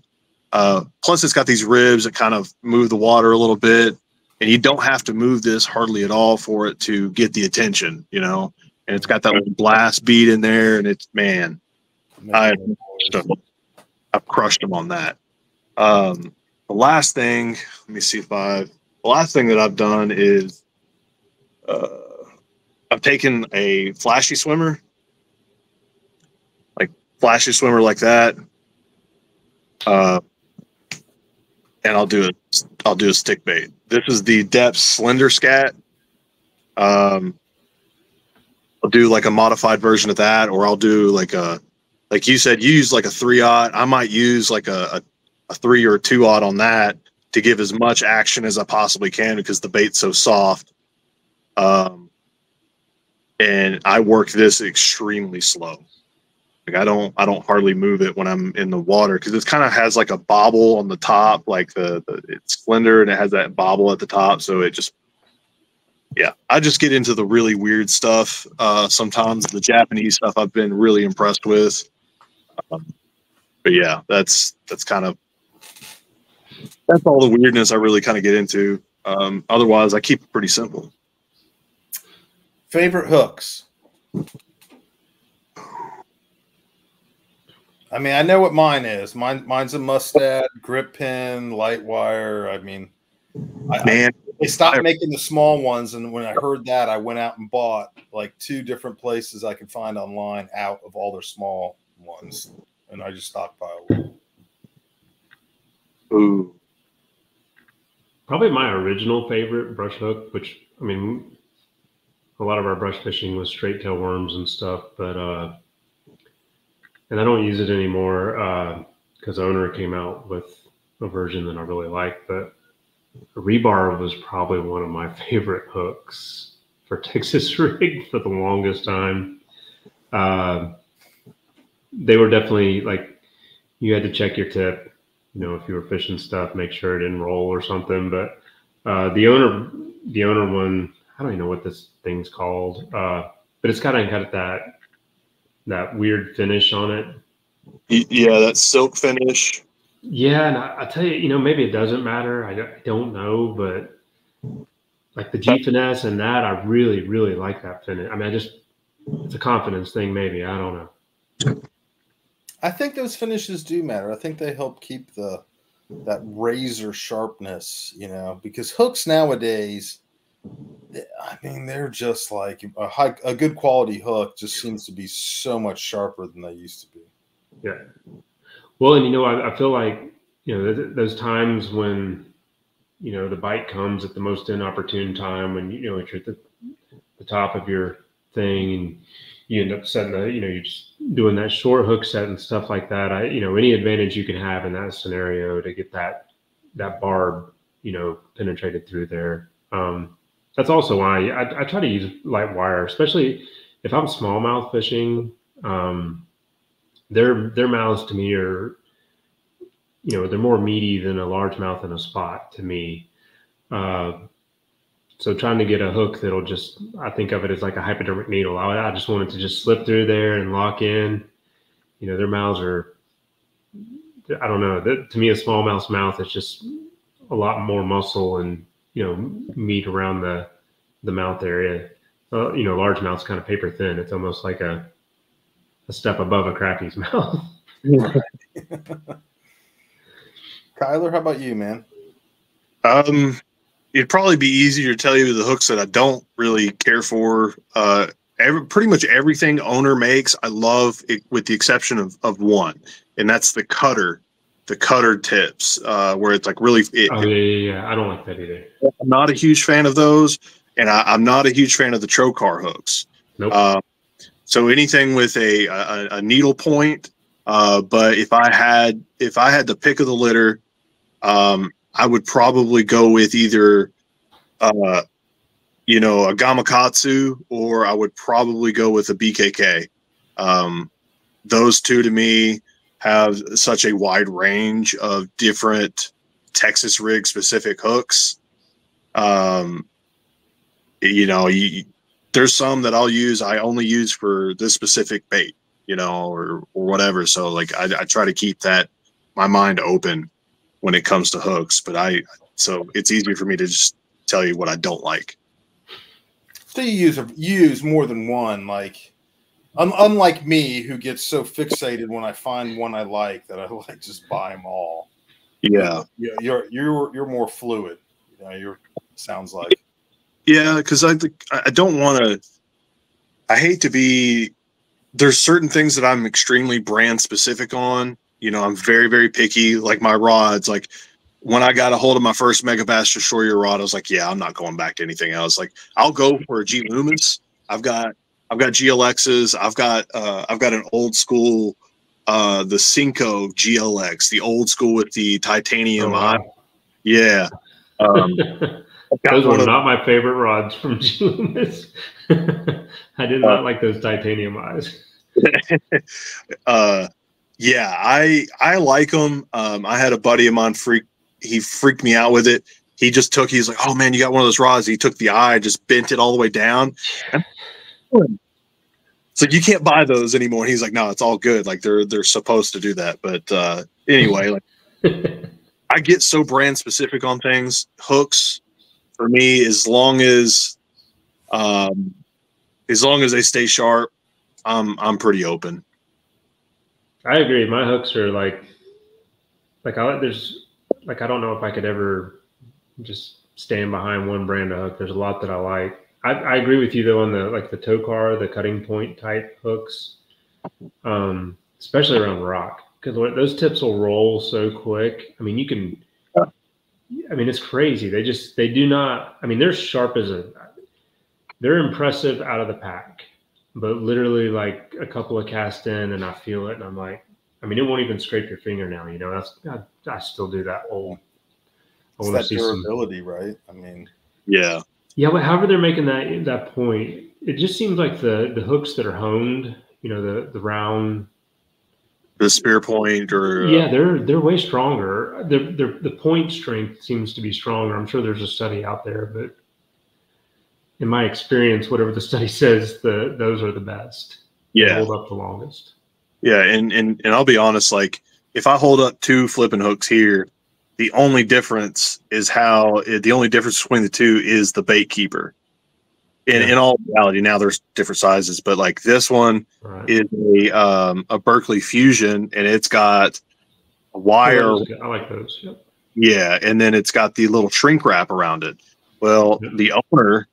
Plus it's got these ribs that kind of move the water a little bit. And you don't have to move this hardly at all for it to get the attention, And it's got that little blast bead in there, and it's, man, I've crushed them on that. The last thing, let me see the last thing that I've done is I've taken a flashy swimmer like that, and I'll do a stick bait. This is the Depth Slender Scat. I'll do like a modified version of that, or I'll do like you said, you use like a 3/0. I might use like a 3 or a 2/0 on that to give as much action as I possibly can because the bait's so soft. And I work this extremely slow. Like I don't hardly move it when I'm in the water because it kind of has like a bobble on the top, like it's slender and it has that bobble at the top. So it just, yeah, I just get into the really weird stuff. Sometimes the Japanese stuff I've been really impressed with. But yeah, that's all the weirdness I really kind of get into. Otherwise I keep it pretty simple. Favorite hooks? I mean, I know what mine is. Mine's a Mustad, grip pin, light wire. I mean, they stopped making the small ones, and when I heard that, I went out and bought like 2 different places I could find online out of all their small ones, and I just stockpiled them. Ooh. Probably my original favorite brush hook, which, I mean, a lot of our brush fishing was straight tail worms and stuff, but and I don't use it anymore because owner came out with a version that I really like. But rebar was probably one of my favorite hooks for Texas rig for the longest time. They were definitely like, you had to check your tip, you know, if you were fishing stuff, make sure it didn't roll or something. But the owner one, I don't even know what this thing's called, but it's kind of got that weird finish on it. Yeah, that silk finish. Yeah, and I tell you, you know, maybe it doesn't matter. I don't know, but like the G finesse and that, I really, really like that finish. I mean, it's a confidence thing, maybe. I don't know. I think those finishes do matter. I think they help keep that razor sharpness, you know, because hooks nowadays, I mean, they're just like a good quality hook just seems to be so much sharper than they used to be. Yeah. Well, and you know, I feel like, you know, those times when, you know, the bite comes at the most inopportune time when, you know, you're at the top of your thing and you end up setting you're just doing that short hook set and stuff like that. Any advantage you can have in that scenario to get that barb, you know, penetrated through there. That's also why I try to use light wire, especially if I'm smallmouth fishing. Their mouths to me are, you know, they're more meaty than a largemouth in a spot to me. So trying to get a hook that'll just, I think of it as like a hypodermic needle. I just want it to just slip through there and lock in. You know, their mouths are, I don't know. To me, a smallmouth's mouth is just a lot more muscle and, you know, meat around the mouth area. You know, largemouth's kind of paper thin. It's almost like a step above a crappie's mouth. Kyler, how about you, man? It'd probably be easier to tell you the hooks that I don't really care for. Pretty much everything owner makes, I love it, with the exception of one, and that's the cutter tips, where it's like really. Yeah. I don't like that either. I'm not a huge fan of those, and I'm not a huge fan of the Trocar hooks. Nope. So anything with a needle point, but if I had the pick of the litter, I would probably go with either, a Gamakatsu, or I would probably go with a BKK. Those two to me have such a wide range of different Texas rig specific hooks. There's some that I only use for this specific bait, you know, or whatever. So like I try to keep my mind open when it comes to hooks, so it's easier for me to just tell you what I don't like. So you use more than one, like unlike me, who gets so fixated when I find one I like that I like just buy them all. Yeah, you're more fluid. You know, sounds like. Yeah, because I don't want to. I hate to be. There's certain things that I'm extremely brand specific on. You know, I'm very, very picky. Like my rods, like when I got a hold of my first Megabass Destroyer rod, I was like, yeah, I'm not going back to anything else. Like I'll go for a G Loomis. I've got GLXs. I've got an old school, the Cinco GLX, the old school with the titanium eye. Yeah. Those were not my favorite rods from G Loomis. I did not like those titanium eyes. Yeah, I like them. I had a buddy of mine he freaked me out with it. He's like, oh man, you got one of those rods. He took the eye, just bent it all the way down. It's like, you can't buy those anymore. And he's like, no, it's all good. Like they're supposed to do that. But anyway, like I get so brand specific on things. Hooks for me, as long as they stay sharp, I'm pretty open. I agree. My hooks are like I don't know if I could ever just stand behind one brand of hook. There's a lot that I like. I agree with you though on the Tokar, the cutting point type hooks, especially around rock. Good Lord, those tips will roll so quick. I mean, you can. I mean, it's crazy. They do not. I mean, they're sharp as a. They're impressive out of the pack, but literally like a couple of cast in, and I feel it, and I'm like, I mean, it won't even scrape your fingernail. You know, I still do that old. It's that durability, right? I mean, yeah. But however they're making that point, it just seems like the hooks that are honed, you know, the round, the spear point, or they're way stronger. The point strength seems to be stronger. I'm sure there's a study out there, but in my experience, whatever the study says, those are the best. Yeah, they hold up the longest. Yeah, and I'll be honest, like if I hold up 2 flipping hooks here, the only difference between the two is the bait keeper. In all reality, now there's different sizes, but like this one is a Berkeley Fusion, and it's got a wire. I like those. Yep. Yeah, and then it's got the little shrink wrap around it. Well, the owner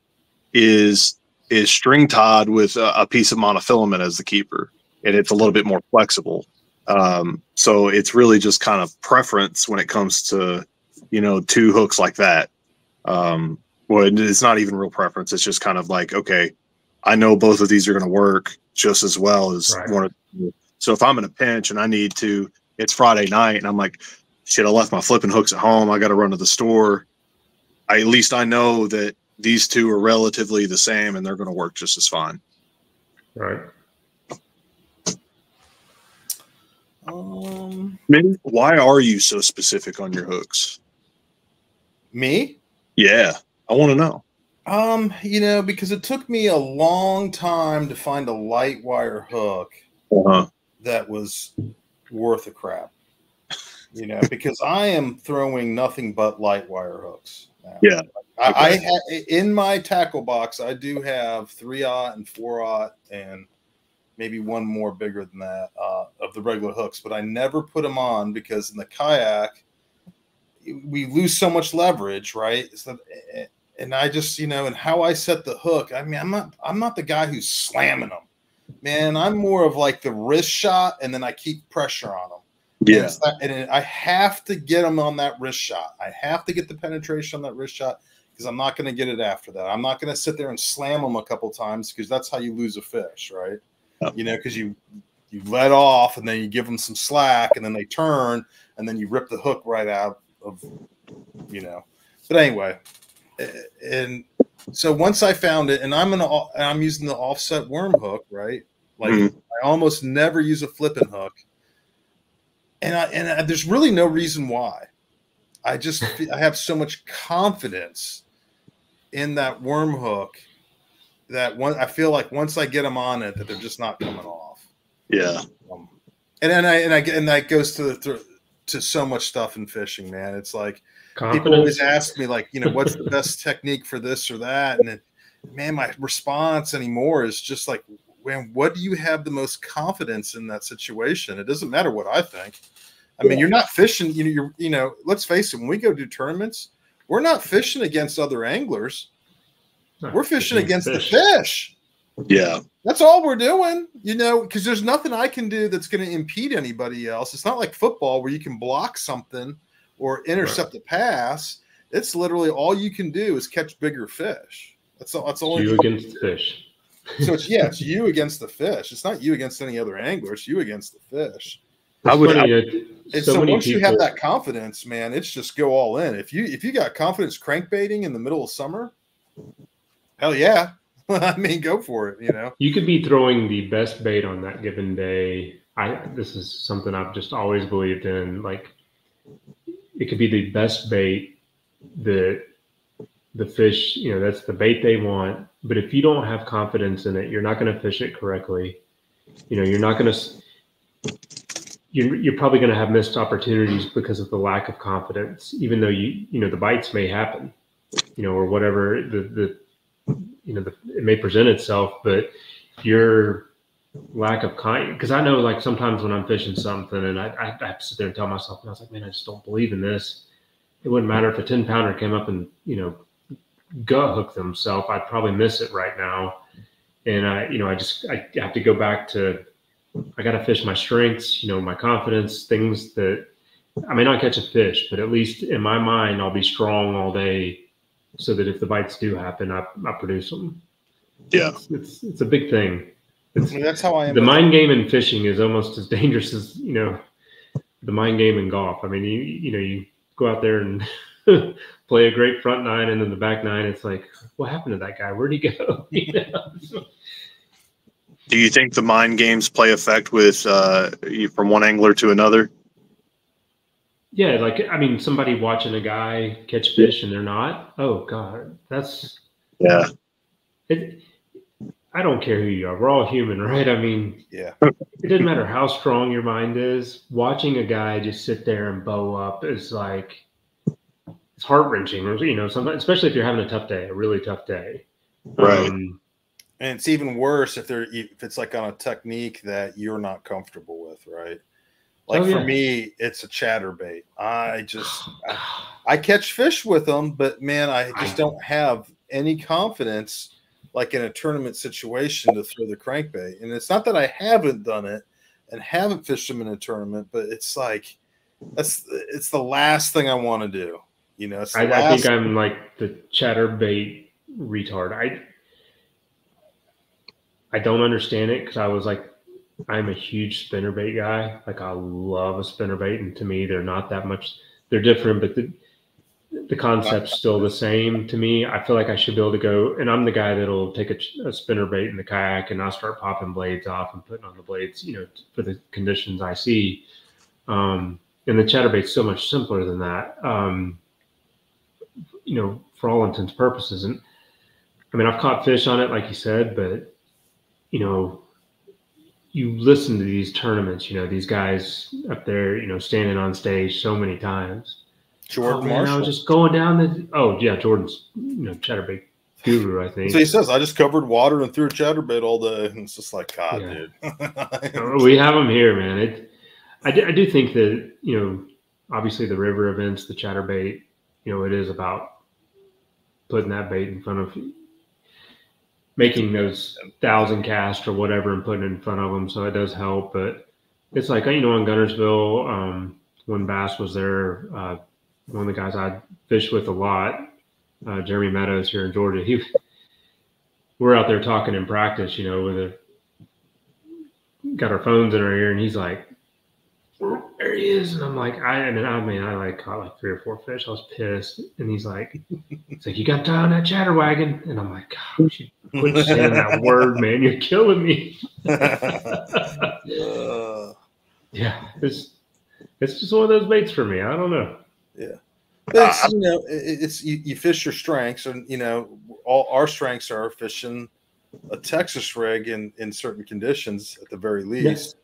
is string tied with a piece of monofilament as the keeper, and it's a little bit more flexible. So it's really just kind of preference when it comes to, 2 hooks like that. Well, it's not even real preference. It's just kind of like, okay, I know both of these are going to work just as well as one of them. So if I'm in a pinch and it's Friday night and I'm like, shit, I left my flipping hooks at home. I got to run to the store. At least I know that these 2 are relatively the same and they're going to work just as fine. Right. Why are you so specific on your hooks? Me? Yeah, I want to know. Because it took me a long time to find a light wire hook that was worth a crap. Because I am throwing nothing but light wire hooks now. Yeah. I in my tackle box, I do have 3/0 and 4/0 and maybe one more bigger than that of the regular hooks, but I never put them on because in the kayak we lose so much leverage, right? So, and I just, and how I set the hook, I mean, I'm not the guy who's slamming them, man. I'm more of like the wrist shot, and then I keep pressure on them. Yeah, and I have to get them on that wrist shot. I have to get the penetration on that wrist shot because I'm not going to get it after that. I'm not going to sit there and slam them a couple times because that's how you lose a fish, right? Because you let off and then you give them some slack and then they turn and then you rip the hook right out of, But anyway, and so once I found it, and I'm using the offset worm hook, right? Like I almost never use a flipping hook, and there's really no reason why. I have so much confidence in that worm hook that I feel like once I get them on it, that they're just not coming off. Yeah. And that goes to so much stuff in fishing, man. It's like confidence. People always ask me, like, what's the best technique for this or that, and then, my response anymore is just like, man, what do you have the most confidence in that situation? It doesn't matter what I think. I mean, you're not fishing. Let's face it. When we go do tournaments, we're not fishing against other anglers. We're fishing against the fish. Yeah. That's all we're doing, because there's nothing I can do that's going to impede anybody else. It's not like football where you can block something or intercept a pass. It's literally all you can do is catch bigger fich. That's all you against the fish. So it's you against the fish. It's not you against any other angler. It's you against the fish. So once you have that confidence, man, it's just go all in. If you got confidence crankbaiting in the middle of summer, hell yeah. I mean, go for it, You could be throwing the best bait on that given day. This is something I've just always believed in. Like, it could be the best bait that the fish, that's the bait they want. But if you don't have confidence in it, you're not going to fish it correctly. You're not going to, you're probably going to have missed opportunities because of the lack of confidence, even though the bites may happen, or whatever it may present itself, but your lack of because I know, like, sometimes when I'm fishing something and I have to sit there and tell myself, and I was like, man, I just don't believe in this. It wouldn't matter if a 10-pounder came up and, gut hooked himself. I'd probably miss it right now. And I have to go back to I got to fish my strengths, my confidence, things that I may not catch a fish, but at least in my mind, I'll be strong all day so that if the bites do happen, I produce them. Yeah. It's a big thing. That's how I am. The mind game in fishing is almost as dangerous as, the mind game in golf. I mean, you go out there and play a great front nine and then the back nine. It's like, what happened to that guy? Where'd he go? Do you think the mind games play effect with you from one angler to another? Yeah, somebody watching a guy catch fish and they're not. Oh God, that's it. I don't care who you are. We're all human, right? I mean, yeah. It doesn't matter how strong your mind is. Watching a guy just sit there and bow up is like, it's heart-wrenching. Sometimes, especially if you're having a tough day, a really tough day. Right. And it's even worse if it's like on a technique that you're not comfortable with, right? Like for me, it's a chatterbait. I catch fish with them, but man, I just don't have any confidence like in a tournament situation to throw the crankbait. And it's not that I haven't done it and haven't fished them in a tournament, but it's like it's the last thing I want to do. I think I'm like the chatterbait retard. I don't understand it because I was like, I'm a huge spinnerbait guy. Like I love a spinnerbait, and to me, they're not that much. They're different, but the concept's still the same to me. I feel like I should be able to go, and I'm the guy that'll take a spinnerbait in the kayak, and I'll start popping blades off and putting on the blades, for the conditions I see. And the chatterbait's so much simpler than that, for all intents and purposes. And I mean, I've caught fish on it, like you said, but you listen to these tournaments, these guys up there, standing on stage so many times. Jordan Marshall. I was just going down Jordan's, chatterbait guru, I think. So he says, I just covered water and threw a chatterbait all day. And it's just like, God, dude. We have them here, man. I do think that, obviously the river events, the chatterbait, it is about putting that bait in front of making those 1,000 casts or whatever and putting it in front of them. So it does help, but it's like, on Guntersville, when Bass was there, one of the guys I fished with a lot, Jeremy Meadows here in Georgia, we're out there talking in practice, got our phones in our ear, and he's like, there he is. And I'm like, I caught like 3 or 4 fish. I was pissed. And he's like, you got to tie on that chatterwagon. And I'm like, God, you quit saying that word, man. You're killing me. Yeah, it's just one of those baits for me. I don't know. Yeah. But it's you fish your strengths, and all our strengths are fishing a Texas rig in certain conditions at the very least. Yes.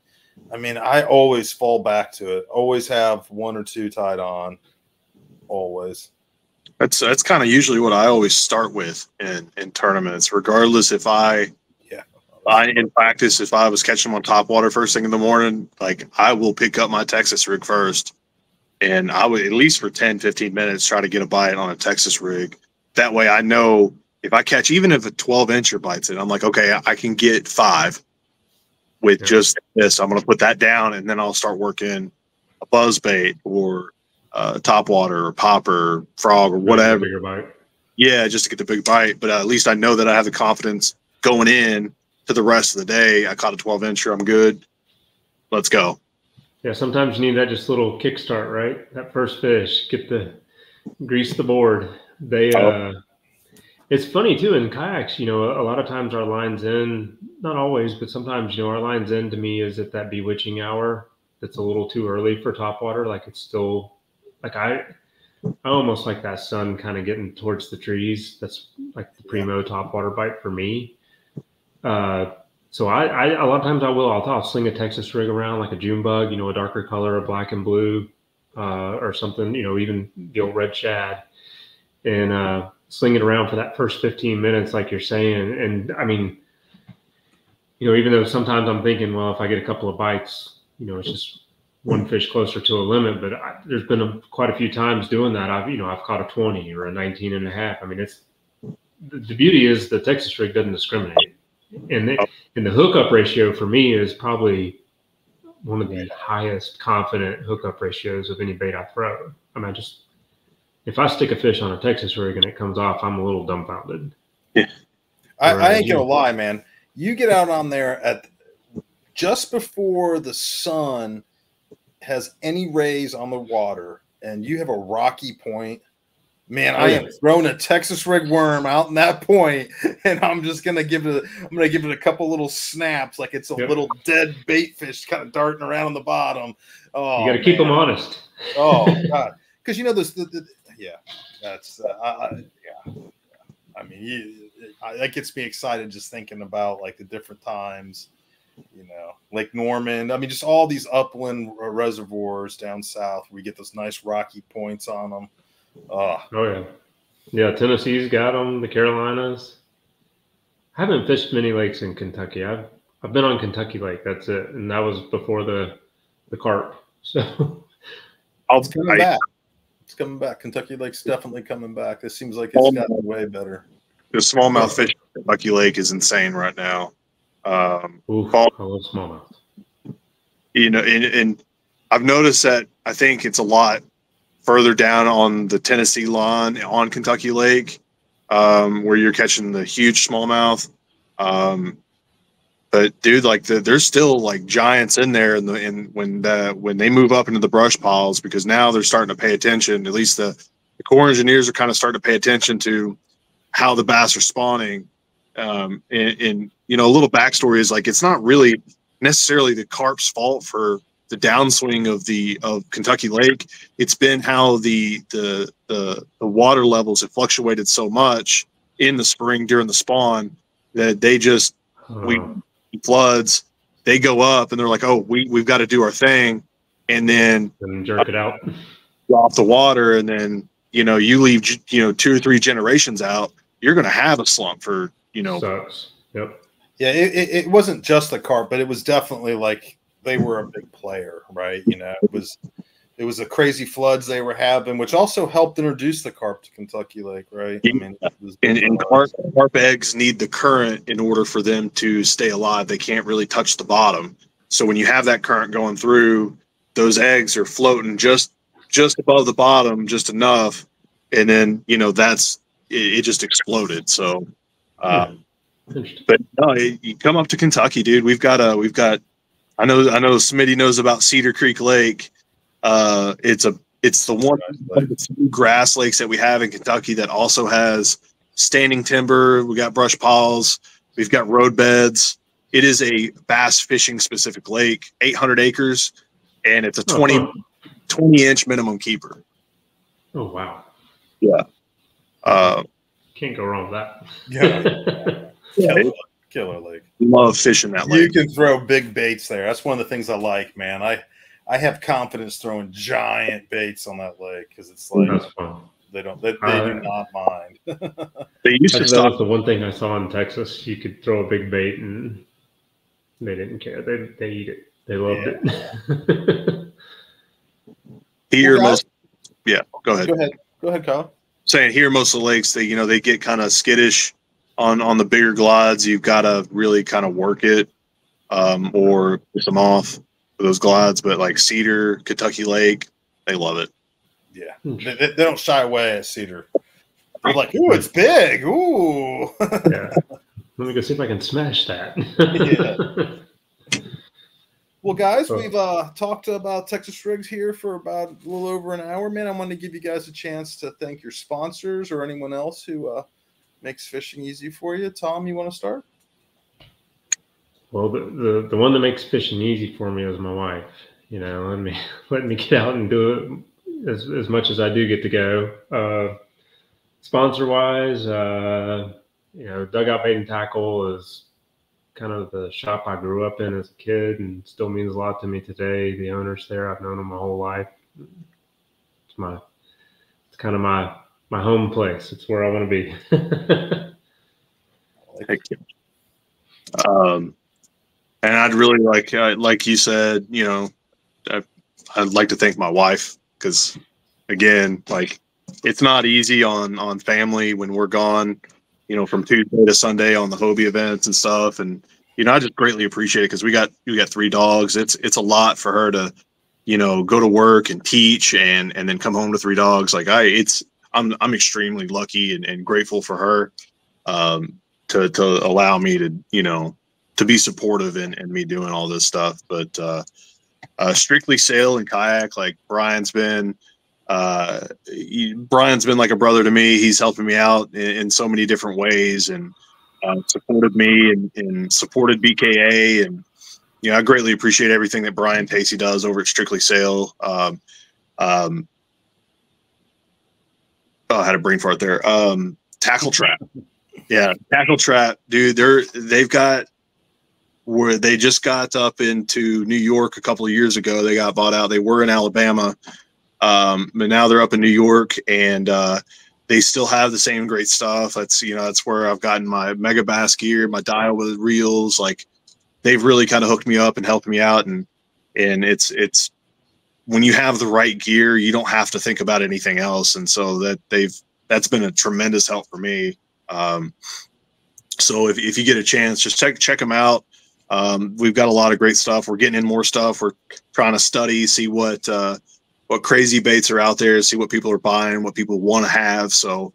I mean, I always fall back to it. Always have 1 or 2 tied on. Always. That's kind of usually what I always start with in tournaments, regardless if in practice, if I was catching them on top water first thing in the morning, like I will pick up my Texas rig first. And I would, at least for 10, 15 minutes, try to get a bite on a Texas rig. That way I know if I catch, even if a 12-incher bites it, I'm like, okay, I can get 5 with just this. I'm going to put that down, and then I'll start working a buzz bait or top water or popper, frog or whatever. Bigger bite. Yeah, just to get the big bite. But at least I know that I have the confidence going in to the rest of the day. I caught a 12-incher. I'm good. Let's go. Yeah, sometimes you need that just little kickstart, right? That first fish, grease the board. It's funny too in kayaks, a lot of times our lines in, not always, but sometimes, our lines in to me is at that bewitching hour that's a little too early for topwater. Like it's still, like I almost like that sun kind of getting towards the trees. That's like the primo topwater bite for me. So I a lot of times I'll sling a Texas rig around like a June bug, a darker color, a black and blue, or something, even the old red shad, and sling it around for that first 15 minutes, like you're saying. And I mean, even though sometimes I'm thinking, well, if I get a couple of bites, it's just one fish closer to a limit. But there's been quite a few times doing that. I've caught a 20 or a 19 and a half. I mean, it's the beauty is the Texas rig doesn't discriminate. And the hookup ratio for me is probably one of the highest confident hookup ratios of any bait I throw. I mean, if I stick a fish on a Texas rig and it comes off, I'm a little dumbfounded. Yeah. I ain't gonna lie, man. You get out on there at just before the sun has any rays on the water, and you have a rocky point. Man, I am throwing a Texas rig worm out in that point, and I'm just gonna give it. I'm gonna give it a couple little snaps, like it's a little dead bait fish kind of darting around on the bottom. Oh, you got to keep them honest. Oh God, because you know this. That's yeah. I mean, that gets me excited just thinking about like the different times. You know, Lake Norman. I mean, just all these upland reservoirs down south. We get those nice rocky points on them. Oh yeah. Tennessee's got them. The Carolinas. I haven't fished many lakes in Kentucky. I've been on Kentucky Lake. That's it, and that was before the carp. So it's coming back. It's coming back. Kentucky Lake's definitely coming back. It seems like it's gotten way better. The smallmouth fish at Kentucky Lake is insane right now. I love smallmouth. You know, and I've noticed that I think it's a lot further down on the Tennessee line on Kentucky Lake, where you're catching the huge smallmouth. But dude, like there's still like giants in there, when they move up into the brush piles, because now they're starting to pay attention. At least the Corps engineers are kind of starting to pay attention to how the bass are spawning. And you know, a little backstory is like it's not really necessarily the carp's fault for the downswing of Kentucky Lake. It's been how the water levels have fluctuated so much in the spring during the spawn that they just floods. They go up and they're like, oh, we've got to do our thing, and then jerk it out off the water, and then you leave 2 or 3 generations out, you're going to have a slump for Sucks. Yep. Yeah, it wasn't just the carp, but it was definitely like they were a big player, right? It was the crazy floods they were having, which also helped introduce the carp to Kentucky Lake, right? I mean, and carp eggs need the current in order for them to stay alive. They can't really touch the bottom. So when you have that current going through, those eggs are floating just above the bottom, just enough, and then it just exploded. So, but no, you come up to Kentucky, dude. We've got. I know Smitty knows about Cedar Creek Lake. It's the one of the few grass lakes that we have in Kentucky that also has standing timber. We got brush piles. We've got road beds. It is a bass fishing specific lake, 800 acres, and it's a 20-inch minimum keeper. Oh wow! Yeah, can't go wrong with that. Killer lake. Love fishing that lake. You can throw big baits there. That's one of the things I like, man. I have confidence throwing giant baits on that lake because it's like that's fun. They do not mind. They used to stop. That was the one thing I saw in Texas. You could throw a big bait and they didn't care. They eat it. They loved it. Here, well, go ahead. Go ahead, Kyle. Saying here, most of the lakes, they get kind of skittish on the bigger glides. You've got to really kind of work it, or push them off for those glides. But like Cedar, Kentucky Lake, they love it. Yeah, they don't shy away at Cedar. They're like, ooh, it's big. Ooh. Yeah. Let me go see if I can smash that. Yeah. Well, guys, we've talked about Texas Rigs here for about a little over an hour, man. I wanted to give you guys a chance to thank your sponsors or anyone else who makes fishing easy for you. Tom, you want to start? Well, the one that makes fishing easy for me is my wife. Let me get out and do it as much as I do get to go. Sponsor wise, Dugout Bait and Tackle is kind of the shop I grew up in as a kid and still means a lot to me today. The owners there, I've known them my whole life. It's kind of my home place. It's where I want to be. Thank you. And I'd really like you said, I'd like to thank my wife because, again, like it's not easy on family when we're gone, from Tuesday to Sunday on the Hobie events and stuff. And I just greatly appreciate it because we got 3 dogs. It's a lot for her to, go to work and teach and then come home to 3 dogs. Like I'm extremely lucky and grateful for her to allow me to be supportive in me doing all this stuff. But strictly sail and kayak, like Brian's been like a brother to me. He's helping me out in so many different ways and supported me and supported BKA. And, I greatly appreciate everything that Brian Pacey does over at Strictly Sail. Oh, I had a brain fart there. Tackle Trap. Yeah, Tackle Trap, dude. They just got up into New York a couple of years ago. They got bought out. They were in Alabama, but now they're up in New York, and they still have the same great stuff. That's where I've gotten my Mega Bass gear, my dial with reels. Like, they've really kind of hooked me up and helped me out, and it's when you have the right gear, you don't have to think about anything else, and so that's been a tremendous help for me. So if you get a chance, just check them out. We've got a lot of great stuff. We're getting in more stuff. We're trying to study, see what crazy baits are out there, see what people are buying, what people want to have. So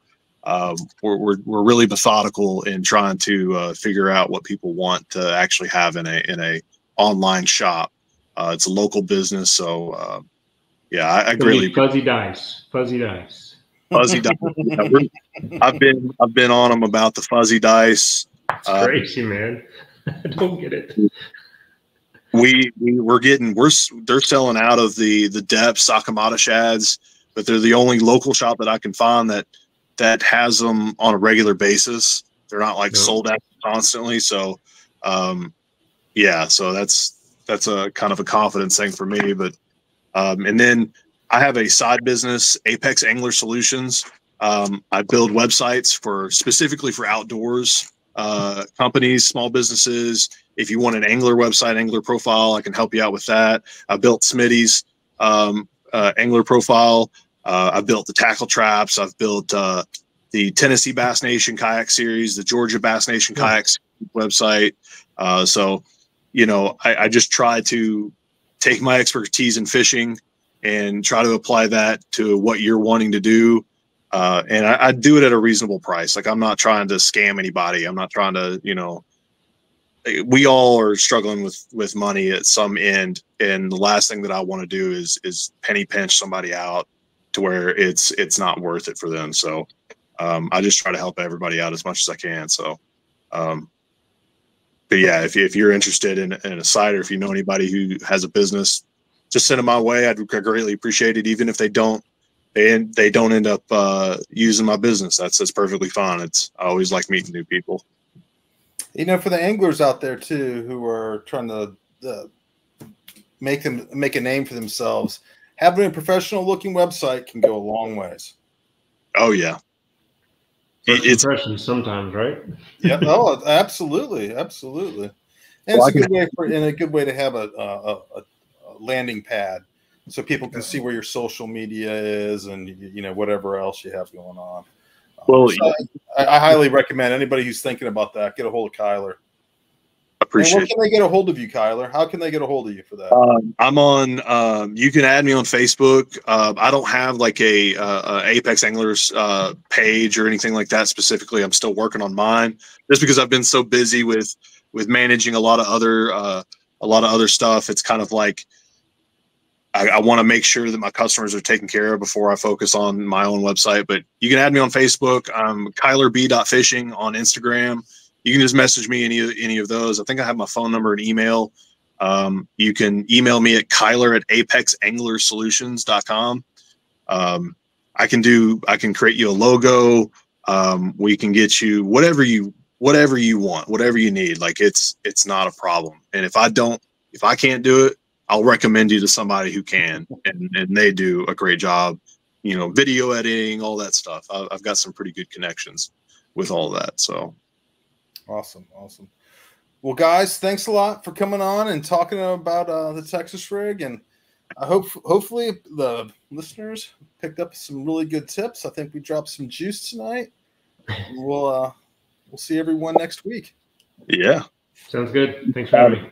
we're really methodical in trying to figure out what people want to actually have in a online shop. It's a local business, so yeah, I greatly fuzzy dice. Fuzzy dice. Yeah, I've been on them about the fuzzy dice. It's crazy, man. I don't get it. They're selling out of the depth Sakamata shads, but they're the only local shop that I can find that has them on a regular basis. They're not like sold out constantly. So, yeah, so that's a kind of a confidence thing for me. But, and then I have a side business, Apex Angler Solutions. I build websites specifically for outdoors companies, small businesses. If you want an angler website, angler profile, I can help you out with that. I built Smitty's angler profile. I built the tackle traps. I've built the Tennessee Bass Nation kayak series, the Georgia Bass Nation kayak website. So, I just try to take my expertise in fishing and try to apply that to what you're wanting to do. And I do it at a reasonable price. Like, I'm not trying to scam anybody. I'm not trying to, we all are struggling with money at some end. And the last thing that I want to do is penny pinch somebody out to where it's not worth it for them. So, I just try to help everybody out as much as I can. So, but yeah, if you're interested in a site, or if you know anybody who has a business, just send them my way. I'd greatly appreciate it. Even if they don't end up using my business, that's perfectly fine. I always like meeting new people. For the anglers out there too, who are trying to make a name for themselves, having a professional looking website can go a long ways. Oh yeah. It's impressions sometimes, right? Yeah. Oh, absolutely. Absolutely. And it's a good way to have a landing pad, so people can see where your social media is and whatever else you have going on. Well, so I highly recommend anybody who's thinking about that, get a hold of Kyler. Appreciate it. Where can they get a hold of you, Kyler? How can they get a hold of you for that? I'm on. You can add me on Facebook. I don't have like a Apex Anglers page or anything like that specifically. I'm still working on mine, just because I've been so busy with managing a lot of other stuff. It's kind of like I want to make sure that my customers are taken care of before I focus on my own website. But you can add me on Facebook. I'm KylerB.fishing on Instagram. You can just message me any of those. I think I have my phone number and email. You can email me at Kyler@apexanglersolutions.com. I can create you a logo. We can get you whatever you want, whatever you need. Like, it's not a problem. And if I can't do it, I'll recommend you to somebody who can, and they do a great job, video editing, all that stuff. I've got some pretty good connections with all that. So. Awesome. Well, guys, thanks a lot for coming on and talking about the Texas rig, and I hopefully the listeners picked up some really good tips. I think we dropped some juice tonight. We'll see everyone next week. Yeah. Sounds good. Thanks for having me.